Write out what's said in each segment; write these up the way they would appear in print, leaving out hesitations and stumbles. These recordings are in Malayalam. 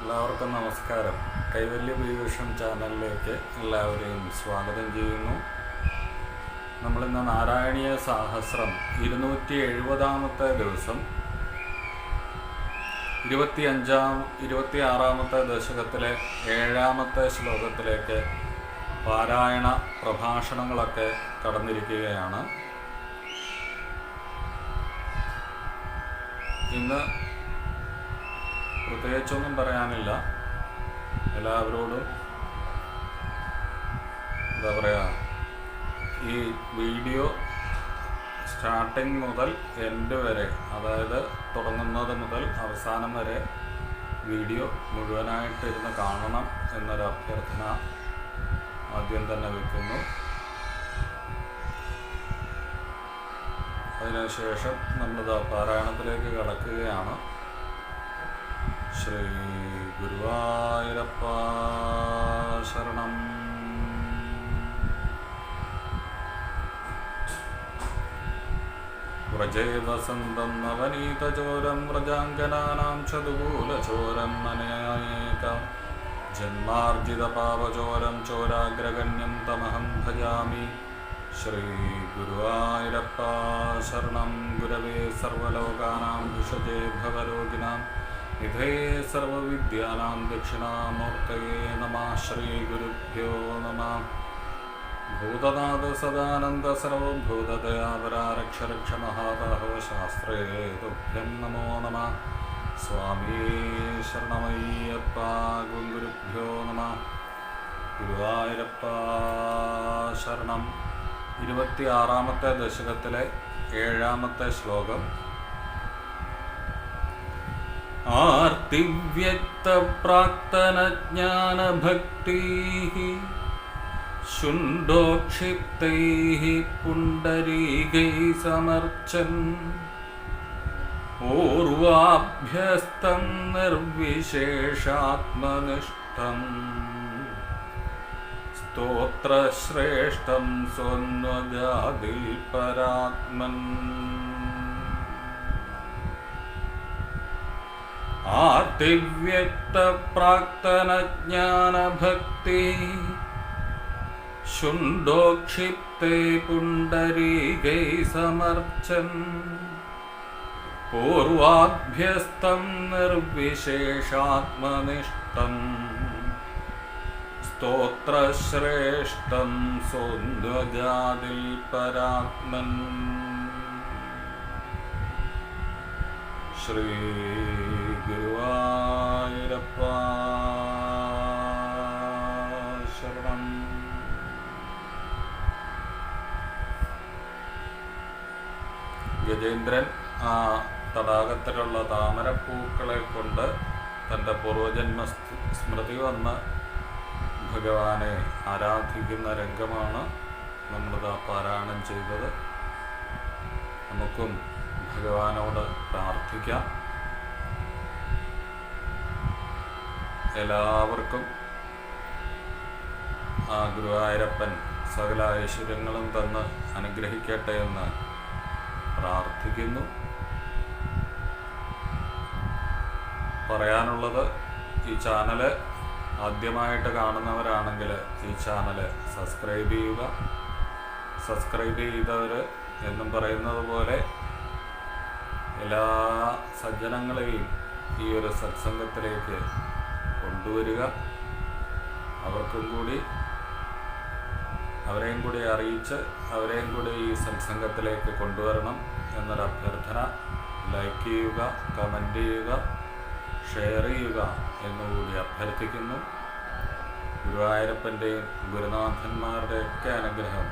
എല്ലാവർക്കും നമസ്കാരം. കൈവല്യ ഭൂരിപക്ഷം ചാനലിലേക്ക് എല്ലാവരെയും സ്വാഗതം ചെയ്യുന്നു. നമ്മളിന്ന് നാരായണീയ സാഹസ്രം 270 ദിവസം 26 ദശകത്തിലെ 7 ശ്ലോകത്തിലേക്ക് പാരായണ പ്രഭാഷണങ്ങളൊക്കെ കടന്നിരിക്കുകയാണ്. ഇന്ന് പ്രത്യേകിച്ചൊന്നും പറയാനില്ല. എല്ലാവരോടും എന്താ പറയുക, ഈ വീഡിയോ സ്റ്റാർട്ടിങ് മുതൽ എൻഡ് വരെ, അതായത് തുടങ്ങുന്നത് മുതൽ അവസാനം വരെ വീഡിയോ മുഴുവനായിട്ടിരുന്ന് കാണണം എന്നൊരു അഭ്യർത്ഥന ആദ്യം തന്നെ വയ്ക്കുന്നു. അതിനുശേഷം നമ്മളിത് പാരായണത്തിലേക്ക് കടക്കുകയാണ്. ശ്രീ ഗുരുവായൂരപ്പ ശരണം. വ്രജേ വസന്തം നവനീതചോരം വ്രജാംഗനാനാം ചതുകൂലചോരം മനയേക ജന്മാർജിതപാപചോരം ചോരാഗ്രഗണ്യം തമഹം ഭജാമി. ശ്രീ ഗുരുവായൂരപ്പ ശരണം. ഗുരവേ സർവലോകാനാം വിഷജേ ഭവരോഗിണാം നിധയേ സർവവിദ്യാനാം ദക്ഷിണാമൂർത്തയേ നമഃ. ശ്രീ ഗുരുഭ്യോ നമഃ. ഭൂതനാഥ സദാനന്ദ സർവഭൂതദയാപരാരക്ഷ രക്ഷ മഹാബാഹോ ശാസ്ത്രേ തുഭ്യം നമോ നമഃ. സ്വാമി ശരണമയ്യപ്പ. ഗുരുഭ്യോ നമഃ. ഗുരുവായൂരപ്പ ശരണം. 26 ദശകത്തിലെ 7 ശ്ലോകം. ആർത്തിവ്യക്തപ്രാക്തനജ്ഞാനഭക്തിഃ ശുണ്ഡോക്ഷിപ്തൈഃ പുണ്ഡരീകൈഃ സമർച്ചൻ പൂർവാഭ്യസ്തം നിർവിശേഷാത്മനിഷ്ഠം സ്തോത്രശ്രേഷ്ഠം സ്വന്വജാതിൽ പരാത്മൻ. ആർത്തിവ്യക്തപ്രാക്തനജ്ഞാനഭക്തിഃ ശുണ്ഡോക്ഷിപ്തേ പുണ്ഡരീകൈഃ സമർച്ചൻ പൂർവാഭ്യസ്തം നിർവിശേഷാത്മനിഷ്ഠം സ്തോത്രശ്രേഷ്ഠം സ്വന്വജാതിൽ പരാത്മൻ. ശ്രീ ഗുരുവായൂരപ്പ ശരണം. ഗജേന്ദ്രൻ ആ തടാകത്തിലുള്ള താമരപ്പൂക്കളെ കൊണ്ട് തൻ്റെ പൂർവജന്മ സ്മൃതി വന്ന് ഭഗവാനെ ആരാധിക്കുന്ന രംഗമാണ് നമ്മളിത് പാരായണം ചെയ്തത്. നമുക്കും ഭഗവാനോട് പ്രാർത്ഥിക്കാം. എല്ലാവർക്കും ആ ഗുരുവായൂരപ്പൻ സകല ഐശ്വര്യങ്ങളും തന്ന് അനുഗ്രഹിക്കട്ടെ എന്ന് പ്രാർത്ഥിക്കുന്നു. പറയാനുള്ളത്, ഈ ചാനല് ആദ്യമായിട്ട് കാണുന്നവരാണെങ്കിൽ ഈ ചാനല് സബ്സ്ക്രൈബ് ചെയ്യുക. സബ്സ്ക്രൈബ് ചെയ്തവർ എന്നും പറയുന്നത് പോലെ എല്ലാ സജ്ജനങ്ങളെയും ഈ ഒരു സത്സംഗത്തിലേക്ക് കൊണ്ടുവരിക. അവരെയും കൂടി അറിയിച്ച് അവരെയും കൂടി ഈ സത്സംഗത്തിലേക്ക് കൊണ്ടുവരണം എന്നൊരു അഭ്യർത്ഥന. ലൈക്ക് ചെയ്യുക, കമൻറ്റ് ചെയ്യുക, ഷെയർ ചെയ്യുക എന്നുകൂടി അഭ്യർത്ഥിക്കുന്നു. ഗുരുവായൂരപ്പൻ്റെയും ഗുരുനാഥന്മാരുടെയൊക്കെ അനുഗ്രഹം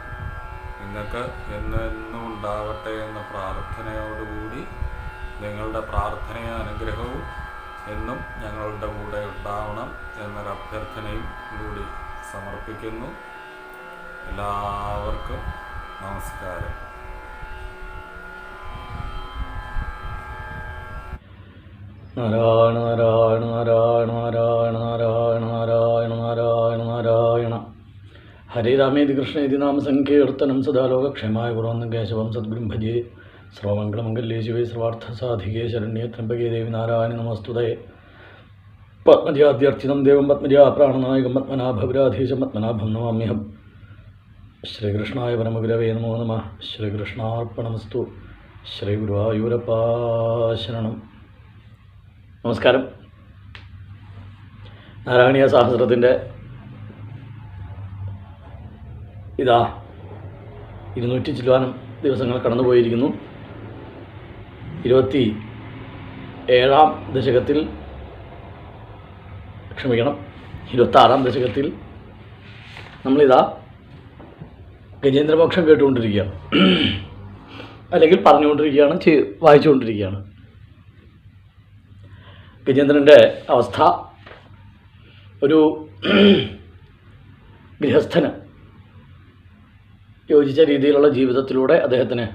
നിങ്ങൾക്ക് എന്നും ഉണ്ടാവട്ടെ എന്ന പ്രാർത്ഥനയോടുകൂടി നിങ്ങളുടെ പ്രാർത്ഥനയും അനുഗ്രഹവും എന്നും ഞങ്ങളുടെ കൂടെ ഉണ്ടാവണം എന്നൊരു അഭ്യർത്ഥനയും കൂടി സമർപ്പിക്കുന്നു. എല്ലാവർക്കും നമസ്കാരം. നാരായണ നാരായണ നാരായണ നാരായണ നാരായണ നാരായണ നാരായണ നാരായണ. ഹരേ രാമേതി കൃഷ്ണേതി നാമസങ്കീർത്തനം സദാ ലോകക്ഷേമായ കുറുവന്നം കേശവം സദ്ഗുരും ഭജേ. സർവമംഗളമംഗല്യേ ശിവേ സർവാർത്ഥസാധികേ ശരണ്യേ ത്രംബകേ ദേവി നാരായണി നമസ്തുതേ. പത്മജാദ്യർച്ചിതം ദേവം പത്മജാ പ്രാണനായകം പത്മനാഭപുരാധീശം പത്മനാഭം നമാമ്യഹം. ശ്രീകൃഷ്ണായ പരമഗുരവേ നമോ നമഃ. ശ്രീകൃഷ്ണാർപ്പണമസ്തു. ശ്രീ ഗുരുവായൂരപ്പാ ശരണം. നമസ്കാരം. നാരായണീയ സഹസ്രത്തിൻ്റെ ഇതാ 200 ചില്ലുവാനം ദിവസങ്ങൾ കടന്നുപോയിരിക്കുന്നു. 27-ാം ദശകത്തിൽ 26-ാം ദശകത്തിൽ നമ്മളിതാ ഗജേന്ദ്രമോക്ഷം കേട്ടുകൊണ്ടിരിക്കുകയാണ്, അല്ലെങ്കിൽ പറഞ്ഞുകൊണ്ടിരിക്കുകയാണ്, വായിച്ചുകൊണ്ടിരിക്കുകയാണ്. ഗജേന്ദ്രൻ്റെ അവസ്ഥ ഒരു ഗൃഹസ്ഥന് യോജിച്ച രീതിയിലുള്ള ജീവിതത്തിലൂടെ അദ്ദേഹത്തിന്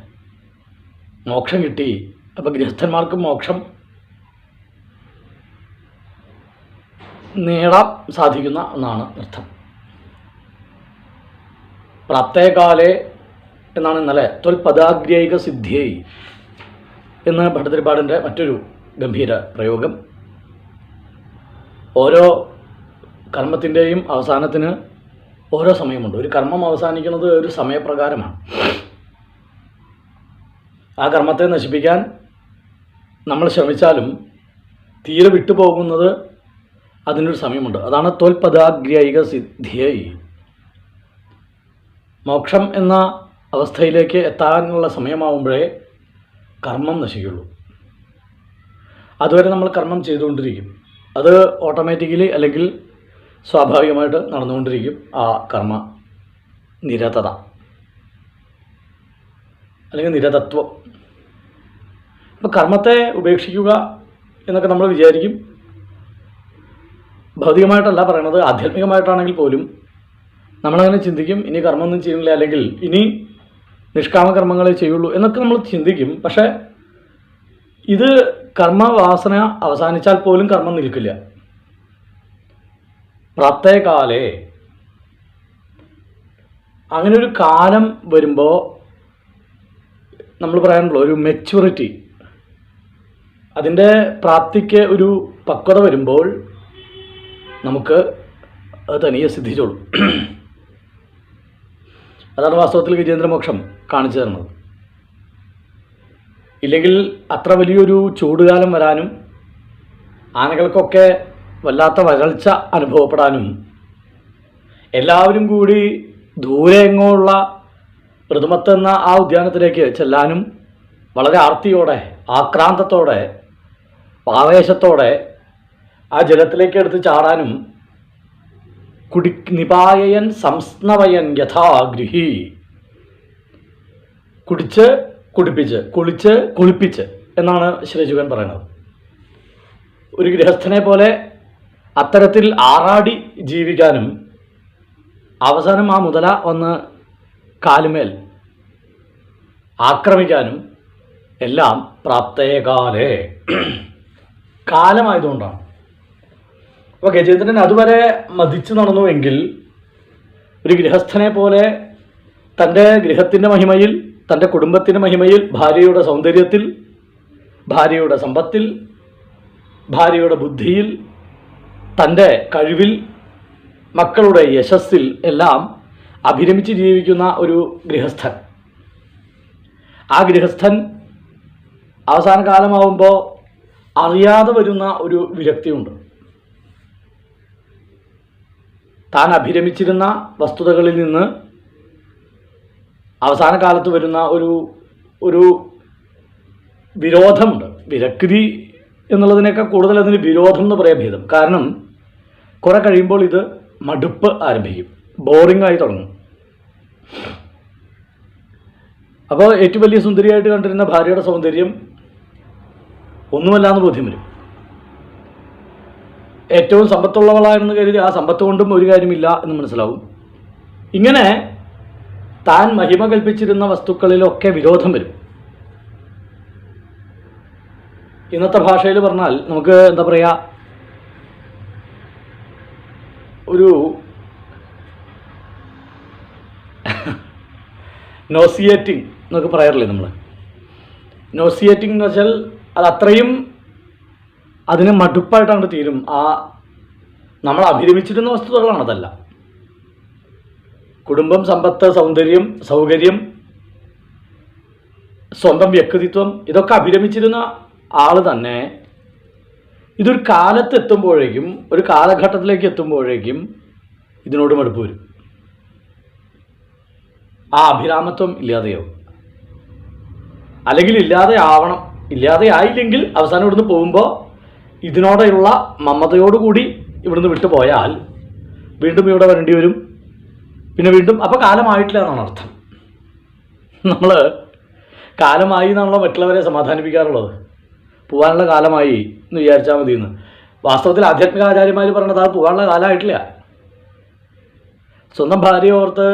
മോക്ഷം കിട്ടി. അപ്പോൾ ഗൃഹസ്ഥന്മാർക്കും മോക്ഷം നേടാൻ സാധിക്കുന്ന ഒന്നാണ് അർത്ഥം. പ്രാപ്തേകാലേ എന്നാണ് ഇന്നലെ ത്വൽപദാഗ്രൈക സിദ്ധ്യൈ എന്ന ഭട്ടതിരിപ്പാടിൻ്റെ മറ്റൊരു ഗംഭീര പ്രയോഗം. ഓരോ കർമ്മത്തിൻ്റെയും അവസാനത്തിന് ഓരോ സമയമുണ്ട്. ഒരു കർമ്മം അവസാനിക്കുന്നത് ഒരു സമയപ്രകാരമാണ്. ആ കർമ്മത്തെ നശിപ്പിക്കാൻ നമ്മൾ ശ്രമിച്ചാലും തീരെ വിട്ടുപോകുന്നത് അതിനൊരു സമയമുണ്ട്. അതാണ് ത്വൽപദാഗ്രൈക സിദ്ധ്യൈ. മോക്ഷം എന്ന അവസ്ഥയിലേക്ക് എത്താനുള്ള സമയമാവുമ്പോഴേ കർമ്മം നശിക്കുള്ളൂ. അതുവരെ നമ്മൾ കർമ്മം ചെയ്തുകൊണ്ടിരിക്കും. അത് ഓട്ടോമാറ്റിക്കലി അല്ലെങ്കിൽ സ്വാഭാവികമായിട്ട് നടന്നുകൊണ്ടിരിക്കും. ആ കർമ്മ നിരതത അല്ലെങ്കിൽ നിരതത്വം. അപ്പോൾ കർമ്മത്തെ ഉപേക്ഷിക്കുക എന്നൊക്കെ നമ്മൾ വിചാരിക്കും. ഭൗതികമായിട്ടല്ല പറയണത്, ആധ്യാത്മികമായിട്ടാണെങ്കിൽ പോലും നമ്മളങ്ങനെ ചിന്തിക്കും, ഇനി കർമ്മമൊന്നും ചെയ്യുന്നില്ല, അല്ലെങ്കിൽ ഇനി നിഷ്കാമകർമ്മങ്ങളെ ചെയ്യുള്ളൂ എന്നൊക്കെ നമ്മൾ ചിന്തിക്കും. പക്ഷേ ഇത് കർമ്മവാസന അവസാനിച്ചാൽ പോലും കർമ്മം നിൽക്കില്ല. പ്രാപ്തേകാലേ, അങ്ങനെ ഒരു കാലം വരുമ്പോൾ നമ്മൾ പറയാനുള്ള ഒരു മെച്യൂരിറ്റി, അതിൻ്റെ പ്രാപ്തിക്ക് ഒരു പക്വത വരുമ്പോൾ നമുക്ക് അത് തനിയെ സിദ്ധിച്ചോളും. അതാണ് വാസ്തവത്തിൽ ഗജേന്ദ്രമോക്ഷം കാണിച്ചു തരുന്നത്. ഇല്ലെങ്കിൽ അത്ര വലിയൊരു ചൂടുകാലം വരാനും ആനകൾക്കൊക്കെ വല്ലാത്ത വരൾച്ച അനുഭവപ്പെടാനും എല്ലാവരും കൂടി ദൂരെ എങ്ങോയുള്ള ഋതുമത്തെന്ന ആ ഉദ്യാനത്തിലേക്ക് ചെല്ലാനും വളരെ ആർത്തിയോടെ, ആക്രാന്തത്തോടെ, ആവേശത്തോടെ ആ ജലത്തിലേക്ക് എടുത്ത് ചാടാനും നിപായയൻ സംസ്നവയൻ യഥാഗൃഹി, കുടിച്ച് കുടിപ്പിച്ച്, കുളിച്ച് കുളിപ്പിച്ച് എന്നാണ് ശ്രീശുകൻ പറയുന്നത്. ഒരു ഗൃഹസ്ഥനെ പോലെ അത്തരത്തിൽ ആറാടി ജീവിക്കാനും അവസാനം ആ മുതല വന്ന് കാലുമേൽ ആക്രമിക്കാനും എല്ലാം പ്രാപ്തേകാലേ, കാലമായതുകൊണ്ടാണ്. അപ്പോൾ ഗജേന്ദ്രൻ അതുവരെ മതിച്ചു നടന്നുവെങ്കിൽ ഒരു ഗൃഹസ്ഥനെ പോലെ തൻ്റെ ഗൃഹത്തിൻ്റെ മഹിമയിൽ, തൻ്റെ കുടുംബത്തിൻ്റെ മഹിമയിൽ, ഭാര്യയുടെ സൗന്ദര്യത്തിൽ, ഭാര്യയുടെ സമ്പത്തിൽ, ഭാര്യയുടെ ബുദ്ധിയിൽ, തൻ്റെ കഴിവിൽ, മക്കളുടെ യശസ്സിൽ എല്ലാം അഭിരമിച്ച് ജീവിക്കുന്ന ഒരു ഗൃഹസ്ഥൻ. ആ ഗൃഹസ്ഥൻ അവസാന കാലമാവുമ്പോൾ അറിയാതെ വരുന്ന ഒരു വിരക്തിയുണ്ട്. താൻ അഭിരമിച്ചിരുന്ന വസ്തുതകളിൽ നിന്ന് അവസാന കാലത്ത് വരുന്ന ഒരു വിരോധമുണ്ട്. വിരക്തി എന്നുള്ളതിനേക്കാൾ കൂടുതൽ അതിന് വിരോധം എന്ന് പറയാൻ ഭേദം. കാരണം കുറെ കഴിയുമ്പോൾ ഇത് മടുപ്പ് ആരംഭിക്കും, ബോറിംഗ് ആയി തുടങ്ങും. അപ്പോൾ ഏറ്റവും വലിയ സുന്ദരിയായിട്ട് കണ്ടിരുന്ന ഭാര്യയുടെ സൗന്ദര്യം ഒന്നുമല്ലാന്ന് ബോധ്യം വരും. ഏറ്റവും സമ്പത്തുള്ളവളാണെന്ന് കരുതി ആ സമ്പത്ത് കൊണ്ടും ഒരു കാര്യമില്ല എന്ന് മനസ്സിലാവും. ഇങ്ങനെ താൻ മഹിമ കൽപ്പിച്ചിരുന്ന വസ്തുക്കളിലൊക്കെ വിരോധം വരും. ഇന്നത്തെ ഭാഷയിൽ പറഞ്ഞാൽ നമുക്ക് എന്താ പറയുക, ഒരു നോസിയേറ്റിംഗ് എന്നൊക്കെ പറയാറില്ലേ നമ്മൾ. നോസിയേറ്റിംഗ് എന്ന് വെച്ചാൽ അത് അത്രയും അതിന് മടുപ്പായിട്ടാണ് തീരും. ആ നമ്മൾ അഭിരമിച്ചിരുന്ന വസ്തുതകളാണ് അതല്ല. കുടുംബം, സമ്പത്ത്, സൗകര്യം, സ്വന്തം വ്യക്തിത്വം, ഇതൊക്കെ അഭിരമിച്ചിരുന്ന ആൾ തന്നെ ഇതൊരു കാലത്തെത്തുമ്പോഴേക്കും, ഒരു കാലഘട്ടത്തിലേക്ക് എത്തുമ്പോഴേക്കും ഇതിനോട് മടുപ്പ് വരും. ആ അഭിരാമത്വം ഇല്ലാതെയാവും, അല്ലെങ്കിൽ ഇല്ലാതെ ആവണം. ഇല്ലാതെ ആയില്ലെങ്കിൽ അവസാനം ഇവിടുന്ന് പോകുമ്പോൾ ഇതിനോടുള്ള മമതയോടുകൂടി ഇവിടുന്ന് വിട്ടുപോയാൽ വീണ്ടും ഇവിടെ വരേണ്ടി വരും. പിന്നെ വീണ്ടും അപ്പോൾ കാലമായിട്ടില്ല എന്നാണ് അർത്ഥം. നമ്മൾ കാലമായി എന്നാണല്ലോ മറ്റുള്ളവരെ സമാധാനിപ്പിക്കാറുള്ളത്. പോകാനുള്ള കാലമായി എന്ന് വിചാരിച്ചാൽ മതി എന്ന്. വാസ്തവത്തിൽ ആധ്യാത്മിക ആചാര്യന്മാർ പറഞ്ഞത് അത് പോകാനുള്ള കാലമായിട്ടില്ല. സ്വന്തം ഭാര്യയെ ഓർത്ത്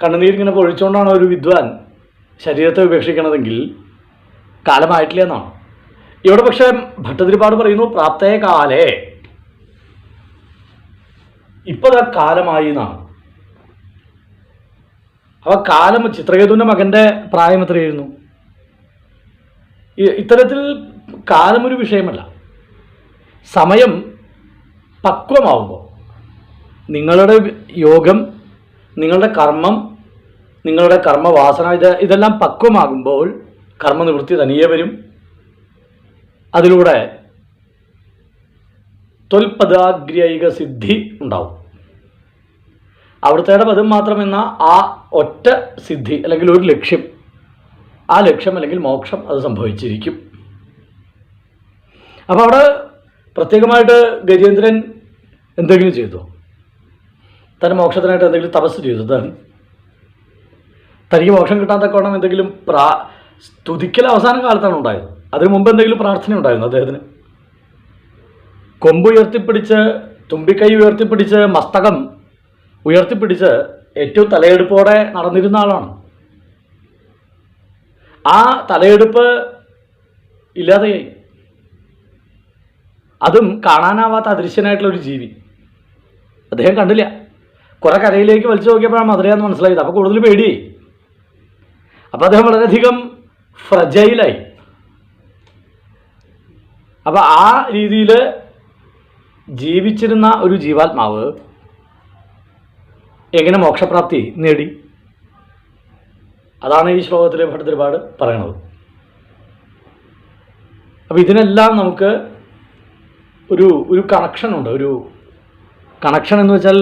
കണ്ണുനീരിങ്ങനെ പൊഴിച്ചുകൊണ്ടാണ് ഒരു വിദ്വാൻ ശരീരത്തെ ഉപേക്ഷിക്കണതെങ്കിൽ കാലമായിട്ടില്ല എന്നാണ്. ഇവിടെ പക്ഷേ ഭട്ടതിരിപ്പാട് പറയുന്നു പ്രാപ്തേ കാലേ, ഇപ്പോൾ കാലമായി എന്നാണ്. അപ്പോൾ കാലം, ചിത്രകേതുവിൻ്റെ മകൻ്റെ പ്രായം എത്രയായിരുന്നു? ഇത്തരത്തിൽ കാലമൊരു വിഷയമല്ല. സമയം പക്വമാവുമ്പോൾ, നിങ്ങളുടെ യോഗം, നിങ്ങളുടെ കർമ്മം, നിങ്ങളുടെ കർമ്മവാസന ഇതെല്ലാം പക്വമാകുമ്പോൾ കർമ്മനിവൃത്തി തനിയെ വരും. അതിലൂടെ ത്വൽപദാഗ്രൈക സിദ്ധി ഉണ്ടാവും. അവിടുത്തെ പദം മാത്രമെന്ന ആ ഒറ്റ സിദ്ധി അല്ലെങ്കിൽ ഒരു ലക്ഷ്യം, ആ ലക്ഷ്യം അല്ലെങ്കിൽ മോക്ഷം അത് സംഭവിച്ചിരിക്കും. അപ്പോൾ അവിടെ പ്രത്യേകമായിട്ട് ഗജേന്ദ്രൻ എന്തെങ്കിലും ചെയ്തോ? തന്നെ മോക്ഷത്തിനായിട്ട് എന്തെങ്കിലും തപസ് ചെയ്തു? തനിക്ക് മോക്ഷം കിട്ടാൻ തക്കവണ്ണം എന്തെങ്കിലും സ്തുതിക്കൽ അവസാന കാലത്താണ് ഉണ്ടായത്. അതിനു മുമ്പ് എന്തെങ്കിലും പ്രാർത്ഥന ഉണ്ടായിരുന്നു അദ്ദേഹത്തിന്? കൊമ്പ് ഉയർത്തിപ്പിടിച്ച്, തുമ്പിക്കൈ ഉയർത്തിപ്പിടിച്ച്, മസ്തകം ഉയർത്തിപ്പിടിച്ച് ഏറ്റവും തലയെടുപ്പോടെ നടന്നിരുന്ന ആളാണ്. ആ തലയെടുപ്പ് ഇല്ലാതെയായി. അതും കാണാനാവാത്ത അദൃശ്യനായിട്ടുള്ളൊരു ജീവി. അദ്ദേഹം കണ്ടില്ല. കുറെ കരയിലേക്ക് വലിച്ചു നോക്കിയപ്പോഴാണ് മധുരയാന്ന് മനസ്സിലായത്. അപ്പോൾ കൂടുതൽ പേടിയായി. അപ്പോൾ അദ്ദേഹം വളരെയധികം ഫ്രജൈലായി. അപ്പോൾ ആ രീതിയിൽ ജീവിച്ചിരുന്ന ഒരു ജീവാത്മാവ് എങ്ങനെ മോക്ഷപ്രാപ്തി നേടി? അതാണ് ഈ ശ്ലോകത്തിലെ ഭട്ടതിരിപ്പാട് പറയണത്. അപ്പോൾ ഇതിനെല്ലാം നമുക്ക് ഒരു കണക്ഷനുണ്ട്. ഒരു കണക്ഷൻ എന്ന് വെച്ചാൽ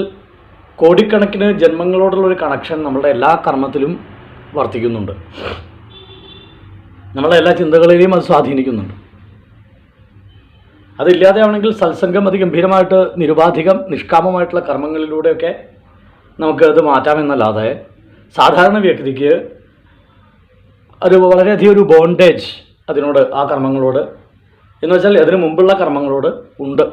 കോടിക്കണക്കിന് ജന്മങ്ങളോടുള്ളൊരു കണക്ഷൻ നമ്മളുടെ എല്ലാ കർമ്മത്തിലും വർത്തിക്കുന്നുണ്ട്. നമ്മളെ എല്ലാ ചിന്തകളെയും അത് സ്വാധീനിക്കുന്നുണ്ട്. അതില്ലാതെയാണെങ്കിൽ സത്സംഗം അതിഗംഭീരമായിട്ട് നിരുപാധികം നിഷ്കാമമായിട്ടുള്ള കർമ്മങ്ങളിലൂടെയൊക്കെ നമുക്ക് അത് മാറ്റാമെന്നല്ലാതെ സാധാരണ വ്യക്തിക്ക് ഒരു വളരെയധികം ഒരു ബോണ്ടേജ് അതിനോട്, ആ കർമ്മങ്ങളോട് എന്ന് വെച്ചാൽ അതിനു മുമ്പുള്ള കർമ്മങ്ങളോട് ഉണ്ട്.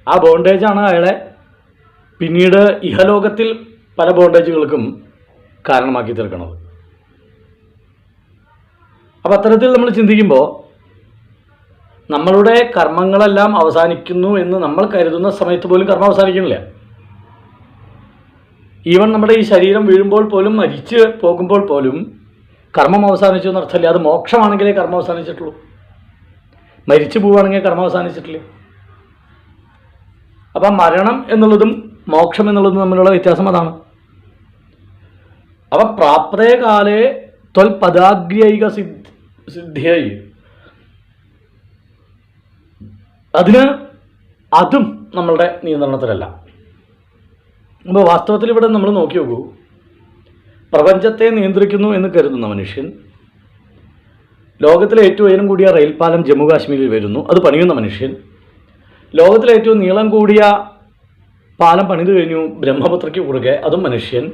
ആ ബോണ്ടേജാണ് അയാളെ പിന്നീട് ഇഹലോകത്തിൽ പല ബോണ്ടേജുകൾക്കും കാരണമാക്കി തീർക്കുന്നത്. അപ്പം അത്തരത്തിൽ നമ്മൾ ചിന്തിക്കുമ്പോൾ നമ്മളുടെ കർമ്മങ്ങളെല്ലാം അവസാനിക്കുന്നു എന്ന് നമ്മൾ കരുതുന്ന സമയത്ത് പോലും കർമ്മം അവസാനിക്കുന്നില്ല. ഈവൻ നമ്മുടെ ഈ ശരീരം വീഴുമ്പോൾ പോലും, മരിച്ച് പോകുമ്പോൾ പോലും കർമ്മം അവസാനിച്ചു എന്നർത്ഥമില്ല. അത് മോക്ഷമാണെങ്കിലേ കർമ്മം അവസാനിച്ചിട്ടുള്ളൂ. മരിച്ചു പോവുകയാണെങ്കിൽ കർമ്മം അവസാനിച്ചിട്ടില്ല. അപ്പം മരണം എന്നുള്ളതും മോക്ഷം എന്നുള്ളതും തമ്മിലുള്ള വ്യത്യാസം അതാണ്. അപ്പം പ്രാപ്തേ കാലേ ത്വൽപദാഗ്രൈക സിദ്ധിയായി, അതും നമ്മളുടെ നിയന്ത്രണത്തിലല്ല. അപ്പോൾ വാസ്തവത്തിൽ ഇവിടെ നമ്മൾ നോക്കി നോക്കൂ, പ്രപഞ്ചത്തെ നിയന്ത്രിക്കുന്നു എന്ന് കരുതുന്ന മനുഷ്യൻ, ലോകത്തിലെ ഏറ്റവും ഉയരം കൂടിയ റെയിൽപാലം ജമ്മു കാശ്മീരിൽ വരുന്നു, അത് പണിയുന്ന മനുഷ്യൻ, ലോകത്തിലെ ഏറ്റവും നീളം കൂടിയ പാലം പണിതു കഴിഞ്ഞു ബ്രഹ്മപുത്രയ്ക്ക് കുറുകെ, അതും മനുഷ്യൻ,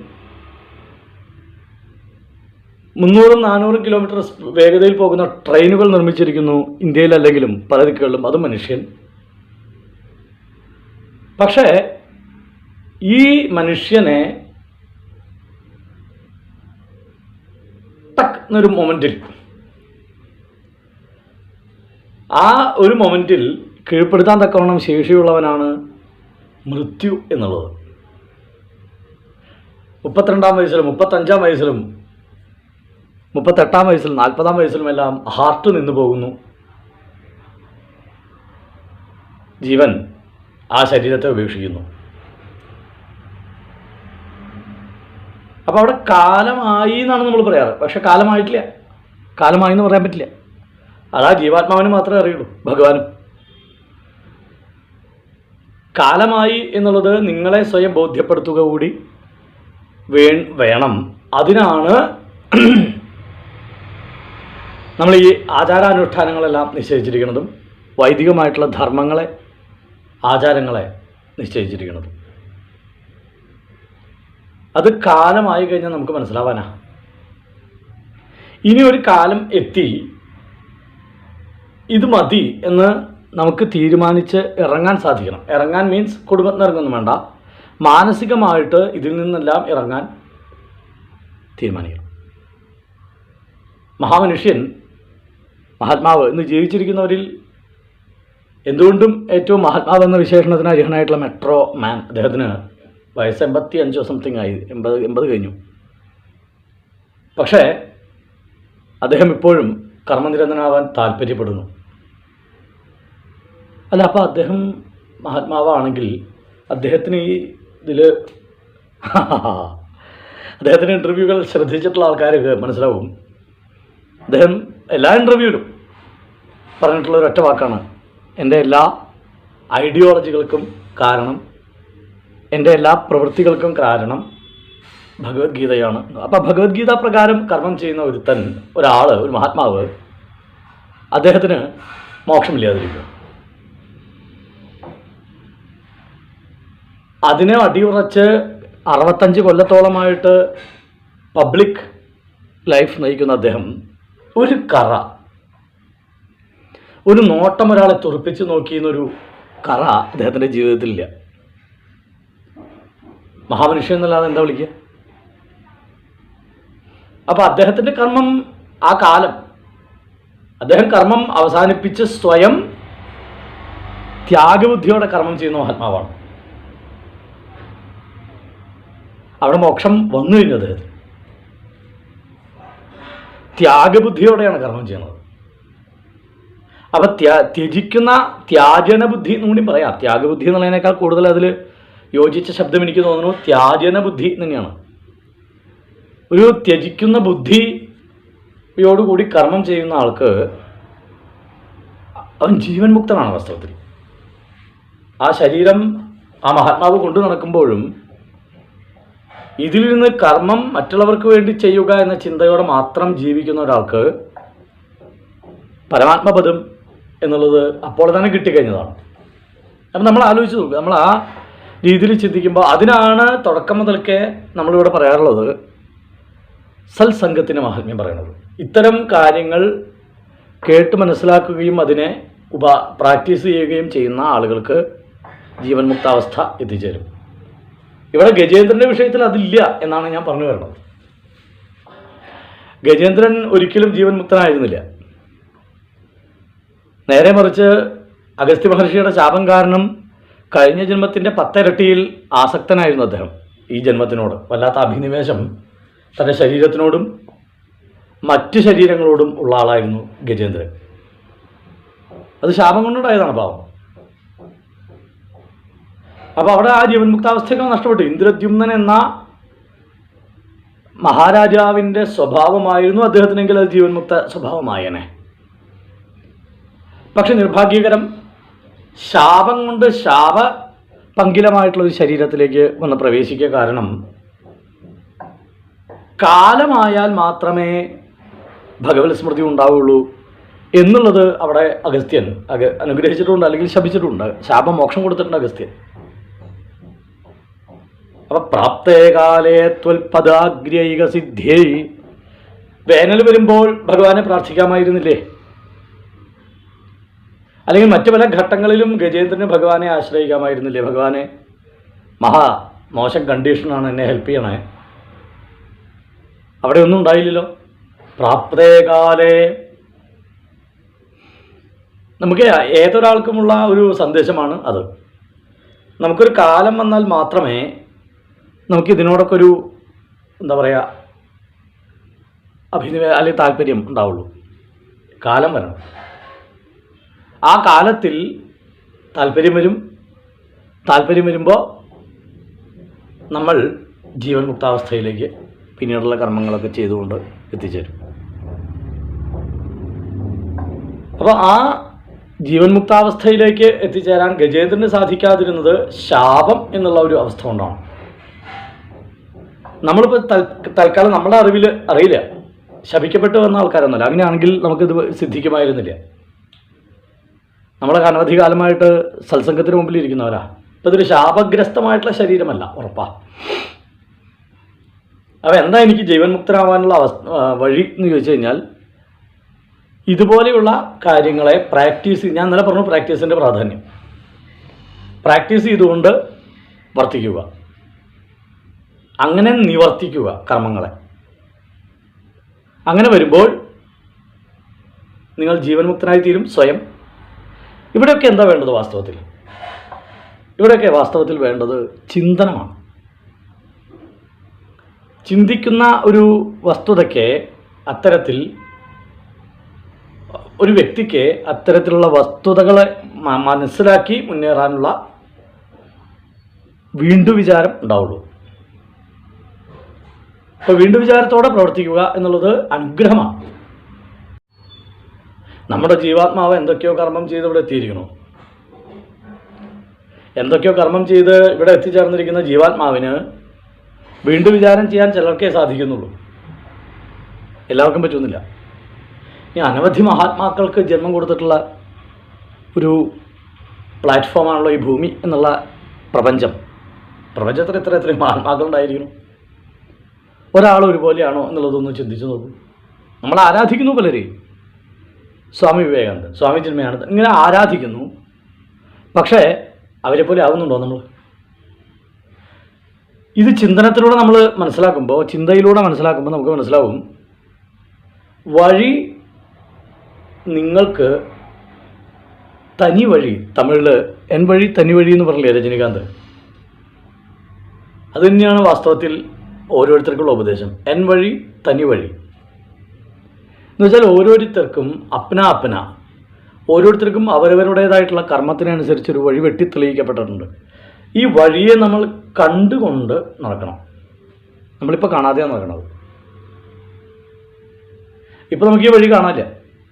300-400 കിലോമീറ്റർ വേഗതയിൽ പോകുന്ന ട്രെയിനുകൾ നിർമ്മിച്ചിരിക്കുന്നു ഇന്ത്യയിലല്ലെങ്കിലും പല ദിക്കുകളിലും, അതും മനുഷ്യൻ. പക്ഷേ ഈ മനുഷ്യനെ ടക്ക് എന്നൊരു മൊമെൻറ്റിൽ, ആ ഒരു മൊമെൻറ്റിൽ കീഴ്പ്പെടുത്താൻ തക്കവണ്ണം ശേഷിയുള്ളവനാണ് മൃത്യു എന്നുള്ളത്. 32-ാം വയസ്സിലും 35-ാം വയസ്സിലും 38-ാം വയസ്സിലും 40-ാം വയസ്സിലുമെല്ലാം ഹാർട്ട് നിന്നു പോകുന്നു. ജീവൻ ആ ശരീരത്തെ ഉപേക്ഷിക്കുന്നു. അപ്പോൾ അവിടെ കാലമായി എന്നാണ് നമ്മൾ പറയാറ്. പക്ഷെ കാലമായിട്ടില്ല. കാലമായി എന്ന് പറയാൻ പറ്റില്ല. അതാ ജീവാത്മാവിന് മാത്രമേ അറിയുള്ളൂ, ഭഗവാനും. കാലമായി എന്നുള്ളത് നിങ്ങളെ സ്വയം ബോധ്യപ്പെടുത്തുക കൂടി വേണം. അതിനാണ് നമ്മൾ ഈ ആചാരാനുഷ്ഠാനങ്ങളെല്ലാം നിശ്ചയിച്ചിരിക്കുന്നതും വൈദികമായിട്ടുള്ള ധർമ്മങ്ങളെ, ആചാരങ്ങളെ നിശ്ചയിച്ചിരിക്കുന്നതും. അത് കാലമായി കഴിഞ്ഞാൽ നമുക്ക് മനസ്സിലാവാനാ. ഇനി ഒരു കാലം എത്തി, ഇത് മതി എന്ന് നമുക്ക് തീരുമാനിച്ച് ഇറങ്ങാൻ സാധിക്കണം. ഇറങ്ങാൻ മീൻസ് കുടുംബത്തിൽ ഇറങ്ങുന്നു വേണ്ട, മാനസികമായിട്ട് ഇതിൽ നിന്നെല്ലാം ഇറങ്ങാൻ തീരുമാനിക്കണം. മഹാമനുഷ്യൻ, മഹാത്മാവ്, ഇന്ന് ജീവിച്ചിരിക്കുന്നവരിൽ എന്തുകൊണ്ടും ഏറ്റവും മഹാത്മാവ് എന്ന വിശേഷണത്തിന് അർഹനായിട്ടുള്ള മെട്രോ മാൻ, അദ്ദേഹത്തിന് വയസ്സ് 85 സംതിങ് ആയി, 80 കഴിഞ്ഞു. പക്ഷേ അദ്ദേഹം ഇപ്പോഴും കർമ്മനിരതനാവാൻ താല്പര്യപ്പെടുന്നു. അല്ല, അപ്പോൾ അദ്ദേഹം മഹാത്മാവാണെങ്കിൽ അദ്ദേഹത്തിന് ഈ ഇതിൽ അദ്ദേഹത്തിൻ്റെ ഇൻ്റർവ്യൂകൾ ശ്രദ്ധിച്ചിട്ടുള്ള ആൾക്കാർക്ക് മനസ്സിലാവും. അദ്ദേഹം എല്ലാ ഇൻ്റർവ്യൂവിലും പറഞ്ഞിട്ടുള്ള ഒരൊറ്റ വാക്കാണ്, എൻ്റെ എല്ലാ ഐഡിയോളജികൾക്കും കാരണം, എൻ്റെ എല്ലാ പ്രവൃത്തികൾക്കും കാരണം ഭഗവത്ഗീതയാണ്. അപ്പോൾ ഭഗവത്ഗീത പ്രകാരം കർമ്മം ചെയ്യുന്ന ഒരാൾ, ഒരു മഹാത്മാവ്, അദ്ദേഹത്തിന് മോക്ഷമില്ലാതിരിക്കും. അതിനെ അടിയുറച്ച് 65 കൊല്ലത്തോളമായിട്ട് പബ്ലിക് ലൈഫ് നയിക്കുന്ന അദ്ദേഹം ഒരു നോട്ടം ഒരാളെ തുറപ്പിച്ച് നോക്കിയെന്നൊരു കറ അദ്ദേഹത്തിൻ്റെ ജീവിതത്തിലില്ല. മഹാമനുഷ്യൻ എന്നല്ലാതെ എന്താ വിളിക്കുക? അപ്പോൾ അദ്ദേഹത്തിൻ്റെ കർമ്മം, ആ കാലം അദ്ദേഹം കർമ്മം അവസാനിപ്പിച്ച് സ്വയം ത്യാഗബുദ്ധിയോടെ കർമ്മം ചെയ്യുന്ന മഹാത്മാവാണ്. അവിടെ മോക്ഷം വന്നു കഴിഞ്ഞത് ത്യാഗബുദ്ധിയോടെയാണ് കർമ്മം ചെയ്യുന്നത്. അപ്പം ത്യജിക്കുന്ന ത്യാജന ബുദ്ധി എന്നും കൂടി പറയാം. ത്യാഗബുദ്ധി എന്നുള്ളതിനേക്കാൾ കൂടുതൽ അതിൽ യോജിച്ച ശബ്ദം എനിക്ക് തോന്നുന്നു ത്യാജന ബുദ്ധി തന്നെയാണ്. ഒരു ത്യജിക്കുന്ന ബുദ്ധിയോടുകൂടി കർമ്മം ചെയ്യുന്ന ആൾക്ക് അവൻ ജീവൻ മുക്തനാണ് വാസ്തവത്തിൽ. ആ ശരീരം ആ മഹാത്മാവ് കൊണ്ടു നടക്കുമ്പോഴും ഇതിൽ നിന്ന് കർമ്മം മറ്റുള്ളവർക്ക് വേണ്ടി ചെയ്യുക എന്ന ചിന്തയോടെ മാത്രം ജീവിക്കുന്ന ഒരാൾക്ക് പരമാത്മപദം എന്നുള്ളത് അപ്പോൾ തന്നെ കിട്ടിക്കഴിഞ്ഞതാണ്. അപ്പം നമ്മൾ ആലോചിച്ച് നോക്കുക, നമ്മൾ ആ രീതിയിൽ ചിന്തിക്കുമ്പോൾ അതിനാണ് തുടക്കം മുതൽക്കേ നമ്മളിവിടെ പറയാറുള്ളത് സത്സംഗത്തിൻ്റെ മഹാത്മ്യം പറയുന്നത്. ഇത്തരം കാര്യങ്ങൾ കേട്ട് മനസ്സിലാക്കുകയും അതിനെ പ്രാക്ടീസ് ചെയ്യുകയും ചെയ്യുന്ന ആളുകൾക്ക് ജീവൻ മുക്താവസ്ഥ എത്തിച്ചേരും. ഇവിടെ ഗജേന്ദ്രൻ്റെ വിഷയത്തിൽ അതില്ല എന്നാണ് ഞാൻ പറഞ്ഞു വരുന്നത്. ഗജേന്ദ്രൻ ഒരിക്കലും ജീവൻ മുക്തനായിരുന്നില്ല. നേരെ മറിച്ച് അഗസ്ത്യ മഹർഷിയുടെ ശാപം കാരണം കഴിഞ്ഞ ജന്മത്തിൻ്റെ 10 ഇരട്ടിയിൽ ആസക്തനായിരുന്നു അദ്ദേഹം. ഈ ജന്മത്തിനോട് വല്ലാത്ത അഭിനിവേശം തൻ്റെ ശരീരത്തിനോടും മറ്റ് ശരീരങ്ങളോടും ഉള്ള ആളായിരുന്നു ഗജേന്ദ്രൻ. അത് ശാപം കൊണ്ടുണ്ടായതാണ് പാവം. അപ്പോൾ അവിടെ ആ ജീവൻ മുക്താവസ്ഥയൊക്കെ നഷ്ടപ്പെട്ടു. ഇന്ദ്രദ്യുമ്നൻ എന്ന മഹാരാജാവിൻ്റെ സ്വഭാവമായിരുന്നു അദ്ദേഹത്തിനെങ്കിൽ അത് ജീവൻ മുക്ത സ്വഭാവമായനെ. പക്ഷെ നിർഭാഗ്യകരം, ശാപം കൊണ്ട് പങ്കിലമായിട്ടുള്ളൊരു ശരീരത്തിലേക്ക് വന്ന് പ്രവേശിക്കുക കാരണം കാലമായാൽ മാത്രമേ ഭഗവത് സ്മൃതി ഉണ്ടാവുള്ളൂ എന്നുള്ളത് അവിടെ അഗസ്ത്യൻ അനുഗ്രഹിച്ചിട്ടുണ്ട്, അല്ലെങ്കിൽ ശപിച്ചിട്ടുണ്ട്. ശാപം മോക്ഷം കൊടുത്തിട്ടുണ്ട് അഗസ്ത്യൻ. അപ്പം പ്രാപ്തേ കാലേ ത്വൽപദാഗ്രൈക സിദ്ധ്യൈ, വേനൽ വരുമ്പോൾ ഭഗവാനെ പ്രാർത്ഥിക്കാമായിരുന്നില്ലേ? അല്ലെങ്കിൽ മറ്റു പല ഘട്ടങ്ങളിലും ഗജേന്ദ്രന് ഭഗവാനെ ആശ്രയിക്കാമായിരുന്നില്ലേ? ഭഗവാനെ, മോശം കണ്ടീഷനാണ്, എന്നെ ഹെൽപ്പ് ചെയ്യണേ. അവിടെ ഒന്നും ഉണ്ടായില്ലല്ലോ. പ്രാപ്തേ കാലേ നമുക്ക് ഏതൊരാൾക്കുമുള്ള ഒരു സന്ദേശമാണ് അത്. നമുക്കൊരു കാലം വന്നാൽ മാത്രമേ നമുക്ക് ഇതിനോടൊക്കെ ഒരു എന്താ പറയുക അല്ലെങ്കിൽ താല്പര്യം ഉണ്ടാവുള്ളൂ. കാലം വരണം. ആ കാലത്തിൽ താല്പര്യം വരും. താല്പര്യം വരുമ്പോൾ നമ്മൾ ജീവൻ മുക്താവസ്ഥയിലേക്ക് പിന്നീടുള്ള കർമ്മങ്ങളൊക്കെ ചെയ്തുകൊണ്ട് എത്തിച്ചേരും. അപ്പോൾ ആ ജീവൻ മുക്താവസ്ഥയിലേക്ക് എത്തിച്ചേരാൻ ഗജേന്ദ്രന് സാധിക്കാതിരുന്നത് ശാപം എന്നുള്ള ഒരു അവസ്ഥ കൊണ്ടാണ്. നമ്മളിപ്പോൾ തൽക്കാലം നമ്മുടെ അറിവിൽ അറിയില്ല, ശപിക്കപ്പെട്ട് വന്ന ആൾക്കാരൊന്നുമല്ല. അങ്ങനെയാണെങ്കിൽ നമുക്കിത് സിദ്ധിക്കുമായിരുന്നില്ല. നമ്മളെ അനവധി കാലമായിട്ട് സത്സംഗത്തിന് മുമ്പിൽ ഇരിക്കുന്നവരാ. ഇപ്പം ഇതൊരു ശാപഗ്രസ്തമായിട്ടുള്ള ശരീരമല്ല, ഉറപ്പാ. അപ്പോൾ എന്താ എനിക്ക് ജീവൻ മുക്തരാവാനുള്ള വഴി എന്ന് ചോദിച്ചു കഴിഞ്ഞാൽ, ഇതുപോലെയുള്ള കാര്യങ്ങളെ ഞാൻ ഇന്നലെ പറഞ്ഞു പ്രാക്ടീസിൻ്റെ പ്രാധാന്യം. പ്രാക്ടീസ് ചെയ്തുകൊണ്ട് വർത്തിക്കുക, അങ്ങനെ നിവർത്തിക്കുക കർമ്മങ്ങളെ. അങ്ങനെ വരുമ്പോൾ നിങ്ങൾ ജീവൻ മുക്തനായി തീരും സ്വയം. ഇവിടെയൊക്കെ എന്താ വേണ്ടത് വാസ്തവത്തിൽ? ഇവിടെയൊക്കെ വാസ്തവത്തിൽ വേണ്ടത് ചിന്തനമാണ്. ചിന്തിക്കുന്ന ഒരു വസ്തുതയ്ക്ക് അത്തരത്തിൽ ഒരു വ്യക്തിക്ക് അത്തരത്തിലുള്ള വസ്തുതകളെ മനസ്സിലാക്കി മുന്നേറാനുള്ള വീണ്ടും വിചാരം ഉണ്ടാവുള്ളൂ. അപ്പോൾ വീണ്ടും വിചാരത്തോടെ പ്രവർത്തിക്കുക എന്നുള്ളത് അനുഗ്രഹമാണ്. നമ്മുടെ ജീവാത്മാവ് എന്തൊക്കെയോ കർമ്മം ചെയ്ത് ഇവിടെ എത്തിയിരിക്കുന്നു. എന്തൊക്കെയോ കർമ്മം ചെയ്ത് ഇവിടെ എത്തിച്ചേർന്നിരിക്കുന്ന ജീവാത്മാവിന് വീണ്ടും വിചാരം ചെയ്യാൻ ചിലർക്കേ സാധിക്കുന്നുള്ളൂ, എല്ലാവർക്കും പറ്റുന്നില്ല. ഈ അനവധി മഹാത്മാക്കൾക്ക് ജന്മം കൊടുത്തിട്ടുള്ള ഒരു പ്ലാറ്റ്ഫോമാണല്ലോ ഈ ഭൂമി എന്നുള്ള പ്രപഞ്ചം. പ്രപഞ്ചത്തിൽ എത്രയും മഹാത്മാക്കളുണ്ടായിരിക്കുന്നു. ഒരാൾ ഒരുപോലെയാണോ എന്നുള്ളതൊന്നും ചിന്തിച്ചു നോക്കൂ. നമ്മൾ ആരാധിക്കുന്നു പലരെയും. സ്വാമി വിവേകാനന്ദൻ, സ്വാമി ചിന്മയാനന്ദൻ, ഇങ്ങനെ ആരാധിക്കുന്നു. പക്ഷേ അവരെ പോലെ ആവുന്നുണ്ടോ നമ്മൾ? ഇത് ചിന്തനത്തിലൂടെ നമ്മൾ മനസ്സിലാക്കുമ്പോൾ, ചിന്തയിലൂടെ മനസ്സിലാക്കുമ്പോൾ നമുക്ക് മനസ്സിലാവും, വഴി നിങ്ങൾക്ക് തനി വഴി. തമിഴിൽ എൻ വഴി തനി വഴി എന്ന് പറഞ്ഞില്ലേ രജനികാന്ത്? അത് തന്നെയാണ് വാസ്തവത്തിൽ ഓരോരുത്തർക്കുള്ള ഉപദേശം. എൻ വഴി തനി വഴി എന്ന് വെച്ചാൽ ഓരോരുത്തർക്കും അപ്ന ഓരോരുത്തർക്കും അവരവരുടേതായിട്ടുള്ള കർമ്മത്തിനനുസരിച്ചൊരു വഴി വെട്ടിത്തെളിയിക്കപ്പെട്ടിട്ടുണ്ട്. ഈ വഴിയെ നമ്മൾ കണ്ടുകൊണ്ട് നടക്കണം. നമ്മളിപ്പോൾ കാണാതെയാണ് നടക്കണത്. ഇപ്പോൾ നമുക്ക് ഈ വഴി കാണാനില്ല.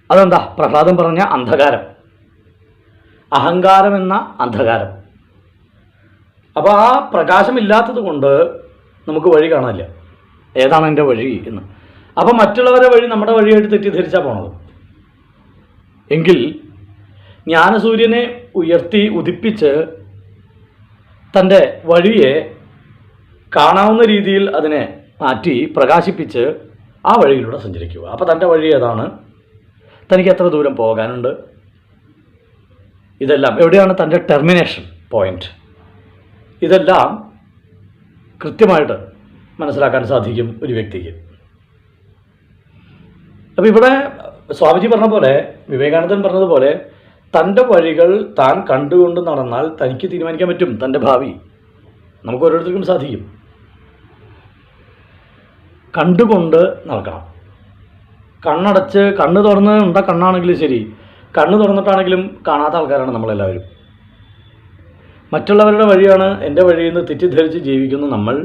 അതെന്താ? പ്രഹ്ലാദൻ പറഞ്ഞ അന്ധകാരം, അഹങ്കാരം എന്ന അന്ധകാരം. അപ്പോൾ ആ പ്രകാശമില്ലാത്തത് കൊണ്ട് നമുക്ക് വഴി കാണാനില്ല, ഏതാണ് എൻ്റെ വഴി എന്ന്. അപ്പം മറ്റുള്ളവരെ വഴി നമ്മുടെ വഴിയായിട്ട് തെറ്റിദ്ധരിച്ചാൽ പോണത്. എങ്കിൽ ജ്ഞാനസൂര്യനെ ഉദിപ്പിച്ച് തൻ്റെ വഴിയെ കാണാവുന്ന രീതിയിൽ അതിനെ മാറ്റി പ്രകാശിപ്പിച്ച് ആ വഴിയിലൂടെ സഞ്ചരിക്കുക. അപ്പോൾ തൻ്റെ വഴി ഏതാണ്, തനിക്ക് എത്ര ദൂരം പോകാനുണ്ട്, ഇതെല്ലാം എവിടെയാണ് തൻ്റെ ടെർമിനേഷൻ പോയിൻ്റ്, ഇതെല്ലാം കൃത്യമായിട്ട് മനസ്സിലാക്കാൻ സാധിക്കും ഒരു വ്യക്തിക്ക്. അപ്പോൾ ഇവിടെ സ്വാമിജി പറഞ്ഞ പോലെ, വിവേകാനന്ദൻ പറഞ്ഞതുപോലെ, തൻ്റെ വഴികൾ താൻ കണ്ടുകൊണ്ട് നടന്നാൽ തനിക്ക് തീരുമാനിക്കാൻ പറ്റും തൻ്റെ ഭാവി. നമുക്ക് ഓരോരുത്തർക്കും സാധിക്കും. കണ്ടുകൊണ്ട് നടക്കണം. കണ്ണടച്ച് കണ്ണ് തുറന്ന് ഉണ്ട കണ്ണാണെങ്കിലും ശരി, കണ്ണ് തുറന്നിട്ടാണെങ്കിലും കാണാത്ത ആൾക്കാരാണ് നമ്മളെല്ലാവരും. മറ്റുള്ളവരുടെ വഴിയാണ് എൻ്റെ വഴിയെന്ന് തെറ്റിദ്ധരിച്ച് ജീവിക്കുന്ന നമ്മൾ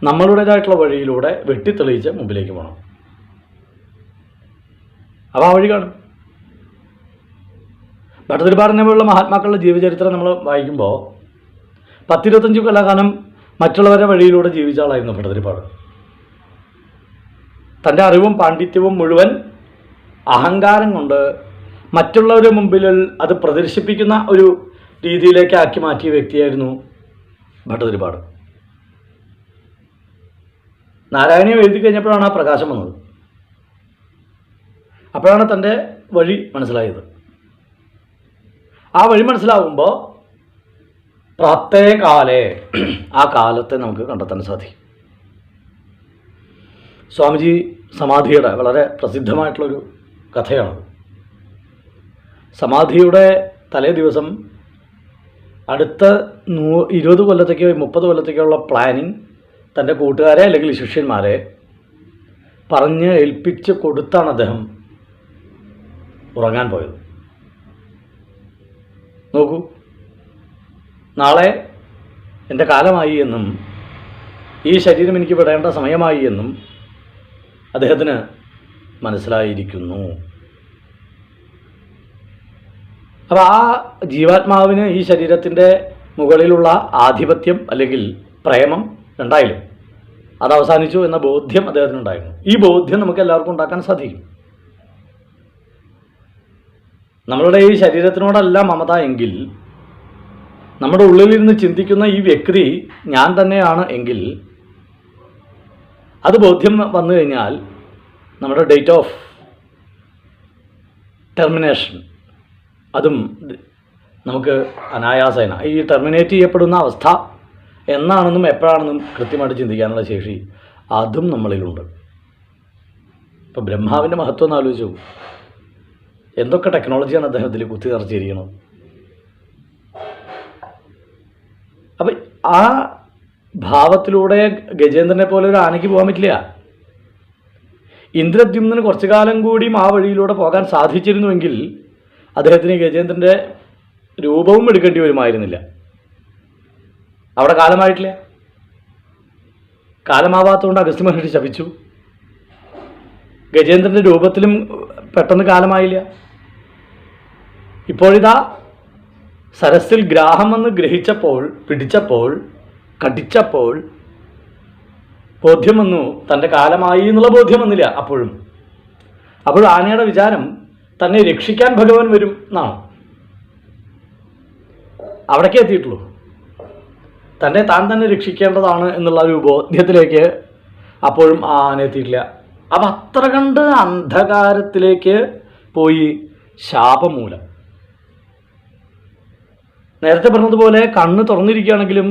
നമ്മളുടേതായിട്ടുള്ള വഴിയിലൂടെ വെട്ടിത്തെളിയിച്ച് മുമ്പിലേക്ക് പോകണം. അപ്പോൾ ആ വഴി കാണും. ഭട്ടതിരിപ്പാടിനെ പോലുള്ള മഹാത്മാക്കളുടെ ജീവചരിത്രം നമ്മൾ വായിക്കുമ്പോൾ 10-25 കൊല്ലക്കാലം മറ്റുള്ളവരുടെ വഴിയിലൂടെ ജീവിച്ച ആളായിരുന്നു ഭട്ടതിരിപ്പാട്. തൻ്റെ അറിവും പാണ്ഡിത്യവും മുഴുവൻ അഹങ്കാരം കൊണ്ട് മറ്റുള്ളവരുടെ മുമ്പിൽ അത് പ്രദർശിപ്പിക്കുന്ന ഒരു രീതിയിലേക്ക് ആക്കി മാറ്റിയ വ്യക്തിയായിരുന്നു ഭട്ടതിരിപ്പാട്. നാരായണീയം എഴുതി കഴിഞ്ഞപ്പോഴാണ് ആ പ്രകാശം വന്നത്. അപ്പോഴാണ് തൻ്റെ വഴി മനസ്സിലായത്. ആ വഴി മനസ്സിലാകുമ്പോൾ പ്രാപ്തേ കാലേ, ആ കാലത്തെ നമുക്ക് കണ്ടെത്താൻ സാധിക്കും. സ്വാമിജി സമാധിയുടെ വളരെ പ്രസിദ്ധമായിട്ടുള്ളൊരു കഥയാണത്. സമാധിയുടെ തലേ ദിവസം അടുത്ത 20 കൊല്ലത്തേക്കോ 30 കൊല്ലത്തേക്കോ ഉള്ള പ്ലാനിങ് തൻ്റെ കൂട്ടുകാരെ അല്ലെങ്കിൽ ശിഷ്യന്മാരെ പറഞ്ഞ് ഏൽപ്പിച്ച് കൊടുത്താണ് അദ്ദേഹം ഉറങ്ങാൻ പോയത്. നോക്കൂ, നാളെ എൻ്റെ കാലമായി എന്നും ഈ ശരീരം എനിക്ക് വിടേണ്ട സമയമായി എന്നും അദ്ദേഹത്തിന് മനസ്സിലായിരിക്കുന്നു. അപ്പോൾ ആ ജീവാത്മാവിന് ഈ ശരീരത്തിൻ്റെ മുകളിലുള്ള ആധിപത്യം അല്ലെങ്കിൽ പ്രേമം രണ്ടായാലും അത് അവസാനിച്ചു എന്ന ബോധ്യം അദ്ദേഹത്തിനുണ്ടായിരുന്നു. ഈ ബോധ്യം നമുക്ക് എല്ലാവർക്കും ഉണ്ടാക്കാൻ സാധിക്കും. നമ്മളുടെ ഈ ശരീരത്തിനോടല്ല മമത എങ്കിൽ, നമ്മുടെ ഉള്ളിലിരുന്ന് ചിന്തിക്കുന്ന ഈ വ്യക്തി ഞാൻ തന്നെയാണ് എങ്കിൽ, അത് ബോധ്യം വന്നു കഴിഞ്ഞാൽ നമ്മുടെ ഡേറ്റ് ഓഫ് ടെർമിനേഷൻ അതും നമുക്ക് അനായാസേന ഈ ടെർമിനേറ്റ് ചെയ്യപ്പെടുന്ന അവസ്ഥ എന്നാണെന്നും എപ്പോഴാണെന്നും കൃത്യമായിട്ട് ചിന്തിക്കാനുള്ള ശേഷി അതും നമ്മളിലുണ്ട്. ഇപ്പോൾ ബ്രഹ്മാവിൻ്റെ മഹത്വം എന്ന് ആലോചിച്ചു. എന്തൊക്കെ ടെക്നോളജിയാണ് അദ്ദേഹത്തിൽ കുത്തി നിറച്ചിരിക്കുന്നത്. അപ്പം ആ ഭാവത്തിലൂടെ ഗജേന്ദ്രനെ പോലെ ഒരു ആനയ്ക്ക് പോകാൻ പറ്റില്ല. ഇന്ദ്രദ്യുമ്നന് കുറച്ചു കാലം കൂടി ആ വഴിയിലൂടെ പോകാൻ സാധിച്ചിരുന്നുവെങ്കിൽ അദ്ദേഹത്തിന് ഗജേന്ദ്രൻ്റെ രൂപവും എടുക്കേണ്ടി വരുമായിരുന്നില്ല. അവിടെ കാലമായിട്ടില്ല. കാലമാവാത്തതുകൊണ്ട് അഗസ്ത്യ മഹർഷി ശപിച്ചു. ഗജേന്ദ്രൻ്റെ രൂപത്തിലും പെട്ടെന്ന് കാലമായില്ല. ഇപ്പോഴിതാ സരസിൽ ഗ്രാഹം വന്ന് ഗ്രഹിച്ചപ്പോൾ, പിടിച്ചപ്പോൾ, കടിച്ചപ്പോൾ ബോധ്യം വന്നു, തൻ്റെ കാലമായി എന്നുള്ള ബോധ്യം വന്നില്ല. അപ്പോഴും ആനയുടെ വിചാരം തന്നെ രക്ഷിക്കാൻ ഭഗവാൻ വരും എന്നാണ്. അവിടേക്കേ എത്തിയിട്ടുള്ളൂ. താൻ തന്നെ രക്ഷിക്കേണ്ടതാണ് എന്നുള്ള ഒരു ബോധ്യത്തിലേക്ക് അപ്പോഴും ആന എത്തിയിട്ടില്ല. അപ്പം അത്ര കണ്ട് അന്ധകാരത്തിലേക്ക് പോയി ശാപമൂലം. നേരത്തെ പറഞ്ഞതുപോലെ കണ്ണ് തുറന്നിരിക്കുകയാണെങ്കിലും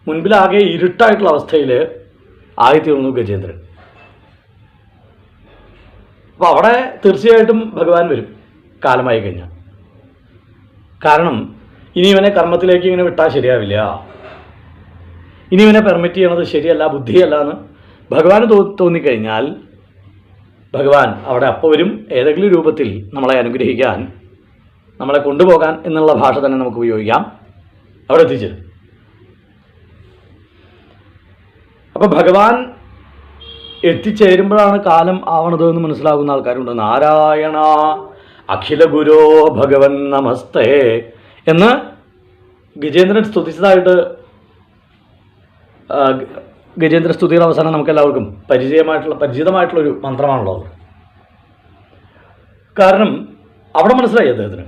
മുൻപിലാകെ ഇരുട്ടായിട്ടുള്ള അവസ്ഥയിൽ ആയിത്തീർന്നു ഗജേന്ദ്രൻ. അപ്പോൾ അവിടെ തീർച്ചയായിട്ടും ഭഗവാൻ വരും കാലമായി കഴിഞ്ഞാൽ. കാരണം ഇനി ഇവനെ കർമ്മത്തിലേക്ക് ഇങ്ങനെ വിട്ടാൽ ശരിയാവില്ല, ഇനി ഇവനെ പെർമിറ്റ് ചെയ്യണത് ശരിയല്ല, ബുദ്ധിയല്ല എന്ന് ഭഗവാന് തോന്നിക്കഴിഞ്ഞാൽ ഭഗവാൻ അവിടെ അപ്പോൾ വരും. ഏതെങ്കിലും രൂപത്തിൽ നമ്മളെ അനുഗ്രഹിക്കാൻ, നമ്മളെ കൊണ്ടുപോകാൻ എന്നുള്ള ഭാഷ തന്നെ നമുക്ക് ഉപയോഗിക്കാം. അവിടെ എത്തിച്ചേരും. അപ്പോൾ ഭഗവാൻ എത്തിച്ചേരുമ്പോഴാണ് കാലം ആവണത് എന്ന് മനസ്സിലാകുന്ന ആൾക്കാരുണ്ട്. നാരായണ അഖില ഗുരോ ഭഗവൻ നമസ്തേ എന്ന് ഗജേന്ദ്രൻ സ്തുതിച്ചതായിട്ട് ഗജേന്ദ്ര സ്തുതിയുടെ അവസാനം നമുക്ക് എല്ലാവർക്കും പരിചിതമായിട്ടുള്ളൊരു മന്ത്രമാണുള്ളത്. കാരണം അവിടെ മനസ്സിലായി അദ്ദേഹത്തിന്.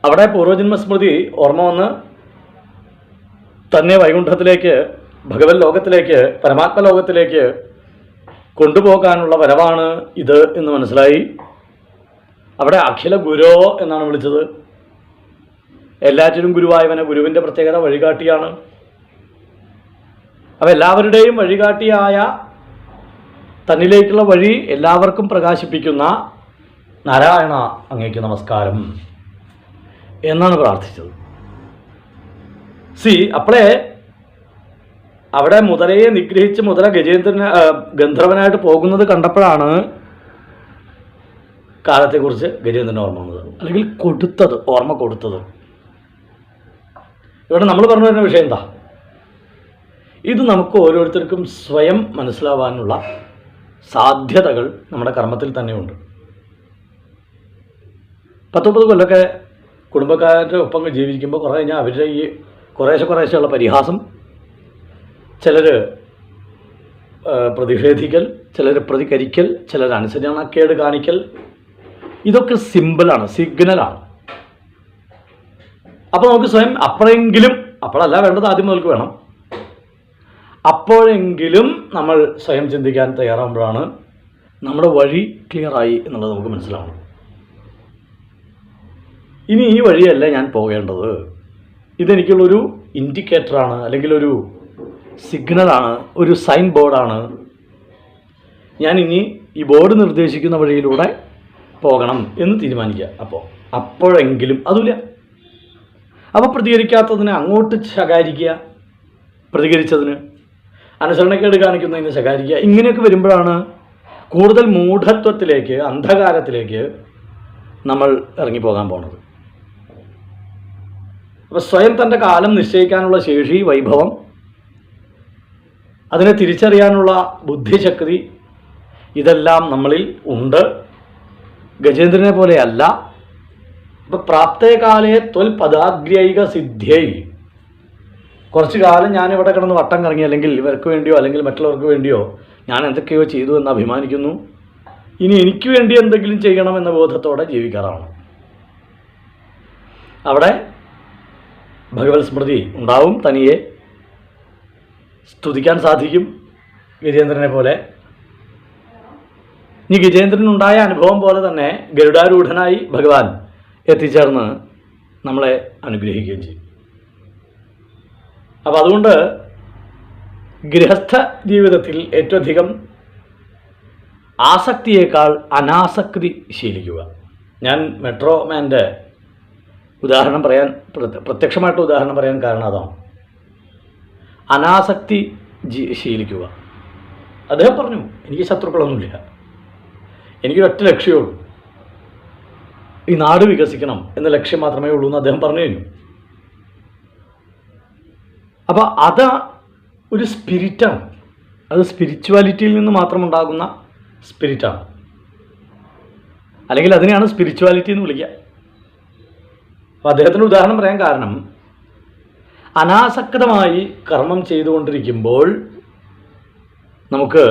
അവിടെ പൂർവജന്മസ്മൃതി ഓർമ്മ വന്ന് തന്നെ വൈകുണ്ഠത്തിലേക്ക്, ഭഗവത് ലോകത്തിലേക്ക്, പരമാത്മലോകത്തിലേക്ക് കൊണ്ടുപോകാനുള്ള വരവാണ് ഇത് എന്ന് മനസ്സിലായി. അവിടെ അഖില ഗുരോ എന്നാണ് വിളിച്ചത്. എല്ലാറ്റിനും ഗുരുവായവനെ, ഗുരുവിൻ്റെ പ്രത്യേകത വഴികാട്ടിയാണ്. അപ്പോൾ എല്ലാവരുടെയും വഴികാട്ടിയായ, തന്നിലേക്കുള്ള വഴി എല്ലാവർക്കും പ്രകാശിപ്പിക്കുന്ന നാരായണ അങ്ങേക്ക് നമസ്കാരം എന്നാണ് പ്രാർത്ഥിച്ചത്. അപ്പോഴേ അവിടെ മുതലയെ നിഗ്രഹിച്ച് മുതല ഗന്ധർവനായിട്ട് പോകുന്നത് കണ്ടപ്പോഴാണ് കാലത്തെക്കുറിച്ച് ഗജേന്ദ്രന് ഓർമ്മ വന്നത്, അല്ലെങ്കിൽ ഓർമ്മ കൊടുത്തത്. ഇവിടെ നമ്മൾ പറഞ്ഞു വരുന്ന വിഷയം എന്താ? ഇത് നമുക്ക് ഓരോരുത്തർക്കും സ്വയം മനസ്സിലാവാനുള്ള സാധ്യതകൾ നമ്മുടെ കർമ്മത്തിൽ തന്നെയുണ്ട്. 10-30 കൊല്ലമൊക്കെ കുടുംബക്കാരുടെ ഒപ്പം ജീവിക്കുമ്പോൾ കുറേ കഴിഞ്ഞാൽ അവരുടെ ഈ കുറേശ്ശെയുള്ള പരിഹാസം, ചിലർ പ്രതിഷേധിക്കൽ, ചിലർ പ്രതികരിക്കൽ, ചിലർ അനുസരണക്കേട് കാണിക്കൽ, ഇതൊക്കെ സിഗ്നലാണ്. അപ്പോൾ നമുക്ക് സ്വയം അപ്പോഴല്ല വേണ്ടത്, ആദ്യം മുതൽക്ക് വേണം. അപ്പോഴെങ്കിലും നമ്മൾ സ്വയം ചിന്തിക്കാൻ തയ്യാറാകുമ്പോഴാണ് നമ്മുടെ വഴി ക്ലിയറായി എന്നുള്ളത് നമുക്ക് മനസ്സിലാവണം. ഇനി ഈ വഴിയല്ല ഞാൻ പോകേണ്ടത്, ഇതെനിക്കുള്ളൊരു ഇൻഡിക്കേറ്ററാണ്, അല്ലെങ്കിൽ ഒരു സിഗ്നലാണ്, ഒരു സൈൻ ബോർഡാണ്. ഞാൻ ഇനി ഈ ബോർഡ് നിർദ്ദേശിക്കുന്ന വഴിയിലൂടെ പോകണം എന്ന് തീരുമാനിക്കുക. അപ്പോഴെങ്കിലും അതുമില്ല. അപ്പോൾ പ്രതികരിക്കാത്തതിന് അങ്ങോട്ട് ശകാരിക്കുക, പ്രതികരിച്ചതിന് അനുസരണക്കേട് കാണിക്കുന്നതിന് ശകാരിക്കുക. ഇങ്ങനെയൊക്കെ വരുമ്പോഴാണ് കൂടുതൽ മൂഢത്വത്തിലേക്ക്, അന്ധകാരത്തിലേക്ക് നമ്മൾ ഇറങ്ങിപ്പോകാൻ പോണത്. അപ്പോൾ സ്വയം തൻ്റെ കാലം നിശ്ചയിക്കാനുള്ള ശേഷി, വൈഭവം, അതിനെ തിരിച്ചറിയാനുള്ള ബുദ്ധിശക്തി, ഇതെല്ലാം നമ്മളിൽ ഉണ്ട്. ഗജേന്ദ്രനെ പോലെയല്ല. അപ്പം പ്രാപ്തേകാലേ ത്വൽ പദാഗ്രൈക സിദ്ധ്യൈ, കുറച്ചു കാലം ഞാനിവിടെ കിടന്ന് വട്ടം കറങ്ങി, അല്ലെങ്കിൽ ഇവർക്ക് വേണ്ടിയോ അല്ലെങ്കിൽ മറ്റുള്ളവർക്ക് വേണ്ടിയോ ഞാൻ എന്തൊക്കെയോ ചെയ്തു എന്ന് അഭിമാനിക്കുന്നു. ഇനി എനിക്ക് വേണ്ടി എന്തെങ്കിലും ചെയ്യണമെന്ന ബോധത്തോടെ ജീവിക്കാറാണ്. അവിടെ ഭഗവത് സ്മൃതി ഉണ്ടാവും. തനിയെ സ്തുതിക്കാൻ സാധിക്കും ഗജേന്ദ്രനെ പോലെ. ഈ ഗജേന്ദ്രനുണ്ടായ അനുഭവം പോലെ തന്നെ ഗരുഡാരൂഢനായി ഭഗവാൻ എത്തിച്ചേർന്ന് നമ്മളെ അനുഗ്രഹിക്കുകയും ചെയ്യും. അപ്പം അതുകൊണ്ട് ഗൃഹസ്ഥ ജീവിതത്തിൽ ഏറ്റവും അധികം ആസക്തിയേക്കാൾ അനാസക്തി ശീലിക്കുക. ഞാൻ മെട്രോമാൻ്റെ ഉദാഹരണം പറയാൻ, പ്രത്യക്ഷമായിട്ട് ഉദാഹരണം പറയാൻ കാരണം അതാണ്. അനാസക്തി ശീലിക്കുക. അദ്ദേഹം പറഞ്ഞു, എനിക്ക് ശത്രുക്കളൊന്നുമില്ല, എനിക്കൊരൊറ്റ ലക്ഷ്യമേ ഉള്ളൂ, ഈ നാട് വികസിക്കണം എന്ന ലക്ഷ്യം മാത്രമേ ഉള്ളൂ എന്ന് അദ്ദേഹം പറഞ്ഞു കഴിഞ്ഞു. അപ്പോൾ അത് ഒരു സ്പിരിറ്റാണ്. അത് സ്പിരിച്വാലിറ്റിയിൽ നിന്ന് മാത്രം ഉണ്ടാകുന്ന സ്പിരിറ്റാണ്. അല്ലെങ്കിൽ അതിനെയാണ് സ്പിരിച്വാലിറ്റി എന്ന് വിളിക്കുക. അപ്പോൾ അദ്ദേഹത്തിന് ഉദാഹരണം പറയാൻ കാരണം, അനാസക്തമായി കർമ്മം ചെയ്തുകൊണ്ടിരിക്കുമ്പോൾ നമുക്ക്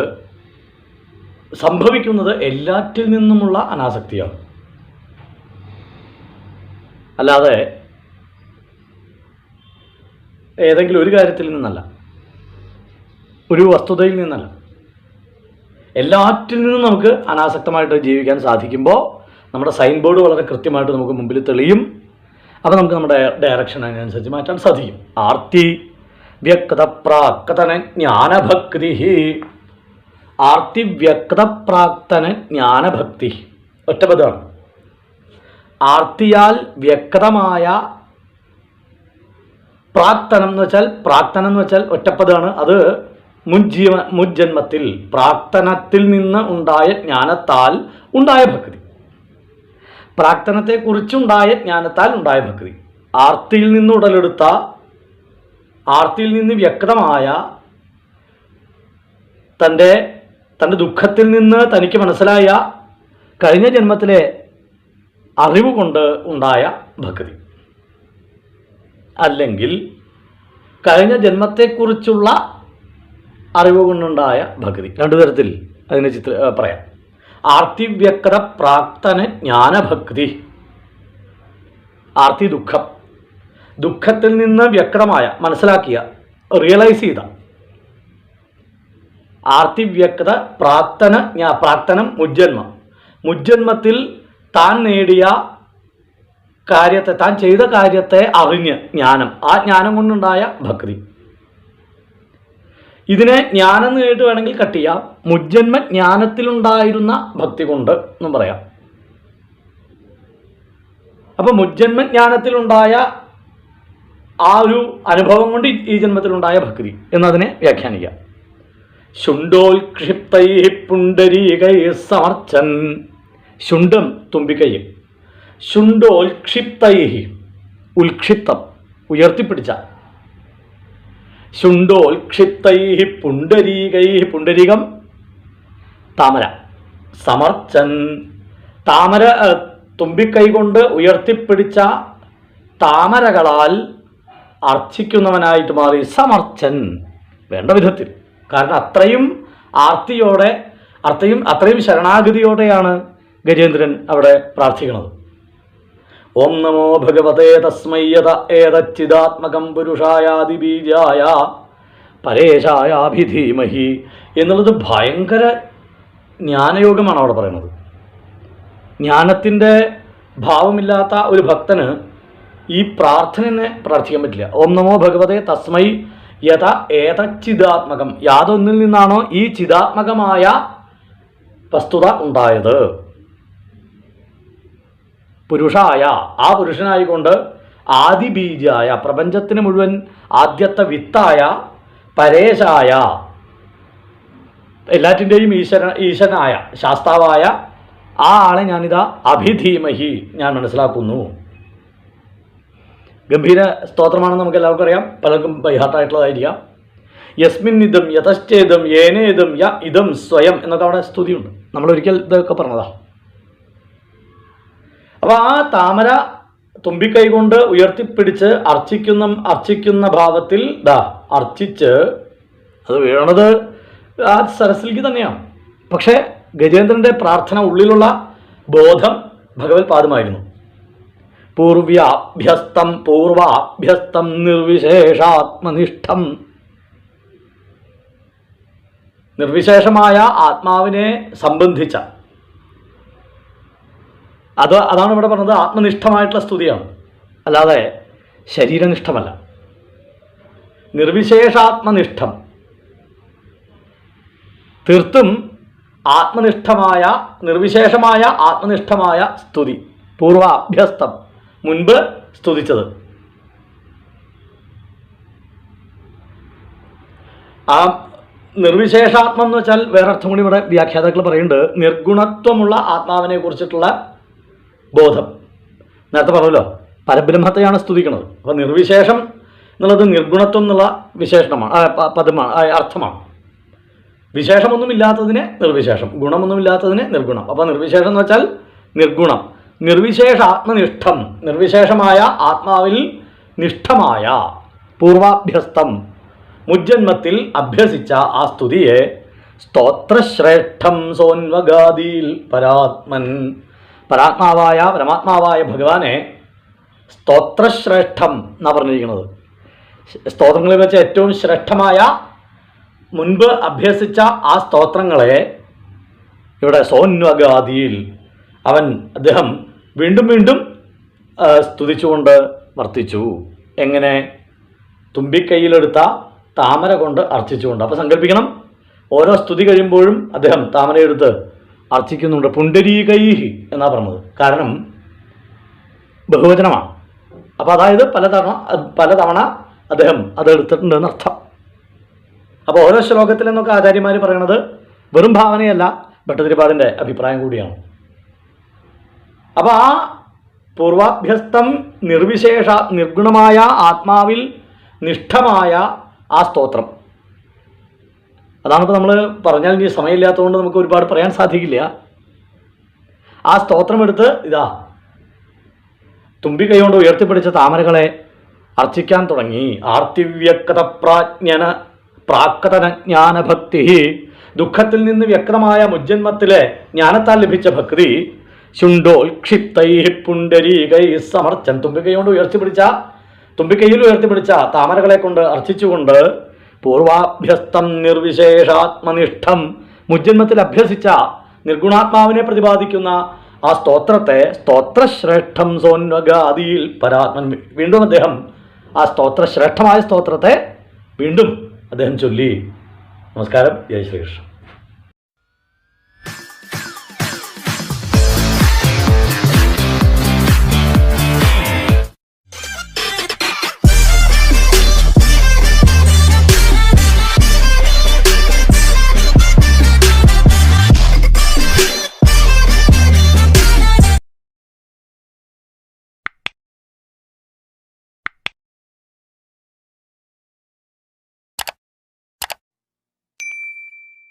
സംഭവിക്കുന്നത് എല്ലാറ്റിൽ നിന്നുമുള്ള അനാസക്തിയാണ്. അല്ലാതെ ഏതെങ്കിലും ഒരു കാര്യത്തിൽ നിന്നല്ല, ഒരു വസ്തുതയിൽ നിന്നല്ല. എല്ലാറ്റിൽ നിന്നും നമുക്ക് അനാസക്തമായിട്ട് ജീവിക്കാൻ സാധിക്കുമ്പോൾ നമ്മുടെ സൈൻ ബോർഡ് വളരെ കൃത്യമായിട്ട് നമുക്ക് മുമ്പിൽ തെളിയും. അപ്പോൾ നമുക്ക് നമ്മുടെ ഡയറക്ഷൻ അതിനനുസരിച്ച് മാറ്റാൻ സാധിക്കും. ആർത്തി വ്യക്ത പ്രാക്തന ജ്ഞാനഭക്തി. ആർത്തി വ്യക്ത പ്രാക്തന ജ്ഞാനഭക്തി ഒറ്റപദമാണ്. ആർത്തിയാൽ വ്യക്തമായ പ്രാക്തനം എന്ന് വെച്ചാൽ ഒറ്റപ്പദമാണ്. അത് മുജ്ജന്മത്തിൽ പ്രാക്തനത്തിൽ നിന്ന് ഉണ്ടായ ജ്ഞാനത്താൽ ഉണ്ടായ ഭക്തി. പ്രാക്തനത്തെക്കുറിച്ചുണ്ടായ ജ്ഞാനത്താൽ ഉണ്ടായ ഭക്തി. ആർത്തിയിൽ നിന്ന് ഉടലെടുത്ത, ആർത്തിയിൽ നിന്ന് വ്യക്തമായ തൻ്റെ ദുഃഖത്തിൽ നിന്ന് തനിക്ക് മനസ്സിലായ കഴിഞ്ഞ ജന്മത്തിലെ അറിവ് കൊണ്ട് ഉണ്ടായ ഭക്തി. അല്ലെങ്കിൽ കഴിഞ്ഞ ജന്മത്തെക്കുറിച്ചുള്ള അറിവ് കൊണ്ടുണ്ടായ ഭക്തി. രണ്ടു തരത്തിൽ അതിനെ പറയാം. ആർത്തി വ്യക്ത പ്രാക്തന ജ്ഞാനഭക്തി. ആർത്തി ദുഃഖം, ദുഃഖത്തിൽ നിന്ന് വ്യക്തമായ, മനസ്സിലാക്കിയ, റിയലൈസ് ചെയ്ത. ആർത്തി വ്യക്ത പ്രാക്തനം മുജ്ജന്മം. മുജ്ജന്മത്തിൽ താൻ നേടിയ കാര്യത്തെ, താൻ ചെയ്ത കാര്യത്തെ അറിഞ്ഞ് ജ്ഞാനം, ആ ജ്ഞാനം കൊണ്ടുണ്ടായ ഭക്തി. ഇതിനെ ജ്ഞാനം എന്ന് കേട്ട് വേണമെങ്കിൽ കട്ട് ചെയ്യാം. മുജ്ജന്മ ജ്ഞാനത്തിലുണ്ടായിരുന്ന ഭക്തി കൊണ്ട് എന്നും പറയാം. അപ്പോൾ മുജ്ജന്മ ജ്ഞാനത്തിലുണ്ടായ ആ ഒരു അനുഭവം കൊണ്ട് ഈ ജന്മത്തിലുണ്ടായ ഭക്തി എന്നതിനെ വ്യാഖ്യാനിക്കാം. ശുണ്ഡോൽക്ഷിപ്തൈ പുണ്ടരീകൈ സമർച്ചൻ. ശുണ്ഡം തുമ്പിക്കൈ. ശുണ്ഡോൽക്ഷിപ്തൈ, ഉൽക്ഷിപ്തം, ഉയർത്തിപ്പിടിച്ച. ശുണ്ഡോൽക്ഷിപ്തൈ പുണ്ടരീകൈ, പുണ്ടരീകം താമര. സമർച്ചൻ, താമര തുമ്പിക്കൈ കൊണ്ട് ഉയർത്തിപ്പിടിച്ച താമരകളാൽ അർച്ചിക്കുന്നവനായിട്ട് മാറി. സമർച്ചൻ, വേണ്ട വിധത്തിൽ. കാരണം അത്രയും ആർത്തിയോടെ, അത്രയും ശരണാഗതിയോടെയാണ് ഗജേന്ദ്രൻ അവിടെ പ്രാർത്ഥിക്കുന്നത്. ഓം നമോ ഭഗവതേ തസ്മൈ യത ഏതച്ചിദാത്മകം പുരുഷായാദിബീജായ പരേശായാഭിധീമഹി എന്നുള്ളത് ഭയങ്കര ജ്ഞാനയോഗമാണ് അവിടെ പറയുന്നത്. ജ്ഞാനത്തിൻ്റെ ഭാവമില്ലാത്ത ഒരു ഭക്തന് ഈ പ്രാർത്ഥനയെ പ്രാർത്ഥിക്കാൻ പറ്റില്ല. ഓം നമോ ഭഗവതേ തസ്മൈ യഥ ഏതച്ചിദാത്മകം, യാതൊന്നിൽ നിന്നാണോ ഈ ചിദാത്മകമായ വസ്തുത ഉണ്ടായത്, പുരുഷായ, ആ പുരുഷനായിക്കൊണ്ട്, ആദിബീജായ, പ്രപഞ്ചത്തിന് മുഴുവൻ ആദ്യത്തെ വിത്തായ, പരേശായ, എല്ലാറ്റിൻ്റെയും ഈശനായ, ശാസ്താവായ ആ ആളെ ഞാനിതാ അഭിധീമഹി, ഞാൻ മനസ്സിലാക്കുന്നു. ഗംഭീര സ്തോത്രമാണെന്ന് നമുക്ക് എല്ലാവർക്കും അറിയാം, പലർക്കും ബൈഹാർട്ടായിട്ടുള്ളതായിരിക്കാം. യസ്മിൻ ഇതം യതശ്ചേദം യേനേദം യ ഇതം സ്വയം എന്നൊക്കെ അവിടെ സ്തുതിയുണ്ട്. നമ്മളൊരിക്കൽ ഇതൊക്കെ പറഞ്ഞതാണ്. അപ്പോൾ ആ താമര തുമ്പിക്കൈ കൊണ്ട് ഉയർത്തിപ്പിടിച്ച് അർച്ചിക്കുന്ന ഭാവത്തിൽ അർച്ചിച്ച് അത് വീണത് ആ സരസിലേക്ക് തന്നെയാണ്. പക്ഷേ ഗജേന്ദ്രൻ്റെ പ്രാർത്ഥന, ഉള്ളിലുള്ള ബോധം ഭഗവത് പാദമായിരുന്നു. പൂർവാഭ്യസ്തം നിർവിശേഷാത്മനിഷ്ഠം. നിർവിശേഷമായ ആത്മാവിനെ സംബന്ധിച്ച അതാണ് ഇവിടെ പറഞ്ഞത്. ആത്മനിഷ്ഠമായിട്ടുള്ള സ്തുതിയാണ്, അല്ലാതെ ശരീരനിഷ്ഠമല്ല. നിർവിശേഷാത്മനിഷ്ഠം, തീർത്തും നിർവിശേഷമായ ആത്മനിഷ്ഠമായ സ്തുതി. പൂർവാഭ്യസ്തം, മുൻപ് സ്തുതിച്ചത്. ആ നിർവിശേഷാത്മം എന്ന് വെച്ചാൽ വേറെ അർത്ഥം കൂടി ഇവിടെ വ്യാഖ്യാതാക്കൾ പറയുന്നുണ്ട്. നിർഗുണത്വമുള്ള ആത്മാവിനെ കുറിച്ചിട്ടുള്ള ബോധം. നേരത്തെ പറഞ്ഞല്ലോ, പരബ്രഹ്മത്തെയാണ് സ്തുതിക്കുന്നത്. അപ്പോൾ നിർവിശേഷം എന്നുള്ളത് നിർഗുണത്വം എന്നുള്ള വിശേഷണമാണ്, പദമാണ്, അർത്ഥമാണ്. വിശേഷമൊന്നുമില്ലാത്തതിന് നിർവിശേഷം, ഗുണമൊന്നുമില്ലാത്തതിന് നിർഗുണം. അപ്പോൾ നിർവിശേഷം എന്ന് വെച്ചാൽ നിർഗുണം. നിർവിശേഷ ആത്മനിഷ്ഠം, നിർവിശേഷമായ ആത്മാവിൽ നിഷ്ഠമായ, പൂർവാഭ്യസ്തം, മുജ്ജന്മത്തിൽ അഭ്യസിച്ച ആ സ്തുതിയെ സ്തോത്രശ്രേഷ്ഠം സോൻവഗാദിയിൽ പരാത്മൻ, പരാത്മാവായ പരമാത്മാവായ ഭഗവാനെ സ്തോത്രശ്രേഷ്ഠം എന്നാണ് പറഞ്ഞിരിക്കുന്നത്. സ്തോത്രങ്ങളിൽ വെച്ച് ഏറ്റവും ശ്രേഷ്ഠമായ, മുൻപ് അഭ്യസിച്ച ആ സ്തോത്രങ്ങളെ ഇവിടെ സോൻവഗാദിയിൽ അദ്ദേഹം വീണ്ടും വീണ്ടും സ്തുതിച്ചുകൊണ്ട് വർത്തിച്ചു. എങ്ങനെ? തുമ്പിക്കൈയിലെടുത്ത താമര കൊണ്ട് അർച്ചിച്ചുകൊണ്ട്. അപ്പോൾ സങ്കല്പിക്കണം, ഓരോ സ്തുതി കഴിയുമ്പോഴും അദ്ദേഹം താമരയെടുത്ത് അർച്ചിക്കുന്നുണ്ട്. പുണ്ടരീകൈഹി എന്നാണ് പറഞ്ഞത്, കാരണം ബഹുവചനമാണ്. അപ്പോൾ അതായത് പലതവണ അദ്ദേഹം അതെടുത്തിട്ടുണ്ടെന്ന് അർത്ഥം. അപ്പോൾ ഓരോ ശ്ലോകത്തിൽ നിന്നൊക്കെ ആചാര്യന്മാർ പറയണത് വെറും ഭാവനയല്ല, ഭട്ടതിരിപ്പാടിൻ്റെ അഭിപ്രായം കൂടിയാണ്. അപ്പോൾ ആ പൂർവാഭ്യസ്തം നിർഗുണമായ ആത്മാവിൽ നിഷ്ഠമായ ആ സ്തോത്രം, അതാണിപ്പോൾ നമ്മൾ പറഞ്ഞാൽ ഇനി സമയമില്ലാത്തതുകൊണ്ട് നമുക്ക് ഒരുപാട് പറയാൻ സാധിക്കില്ല. ആ സ്തോത്രം എടുത്ത് തുമ്പിക്കൈ കൊണ്ട് ഉയർത്തിപ്പിടിച്ച താമരകളെ അർച്ചിക്കാൻ തുടങ്ങി. ആർത്തിവ്യക്ത പ്രാക്കതന ജ്ഞാനഭക്തി, ദുഃഖത്തിൽ നിന്ന് വ്യക്തമായ മുജ്ജന്മത്തിലെ ജ്ഞാനത്താൽ ലഭിച്ച ഭക്തി. ശുണ്ടോൽക്ഷിപ്തൈ പുണ്ടരീകൈ സമർച്ചൻ, തുമ്പിക്കൈയിൽ ഉയർത്തിപ്പിടിച്ച താമരകളെ കൊണ്ട് അർച്ചിച്ചുകൊണ്ട് പൂർവാഭ്യസ്തം നിർവിശേഷാത്മനിഷ്ഠം, മുജ്ജന്മത്തിൽ അഭ്യസിച്ച നിർഗുണാത്മാവിനെ പ്രതിപാദിക്കുന്ന ആ സ്തോത്രത്തെ സ്തോത്രശ്രേഷ്ഠം സോൻവഗാദിയിൽ പരാത്മൻ. വീണ്ടും അദ്ദേഹം ആ ശ്രേഷ്ഠമായ സ്തോത്രത്തെ വീണ്ടും അദ്ദേഹം ചൊല്ലി. നമസ്കാരം. ജയ് ശ്രീകൃഷ്ണൻ.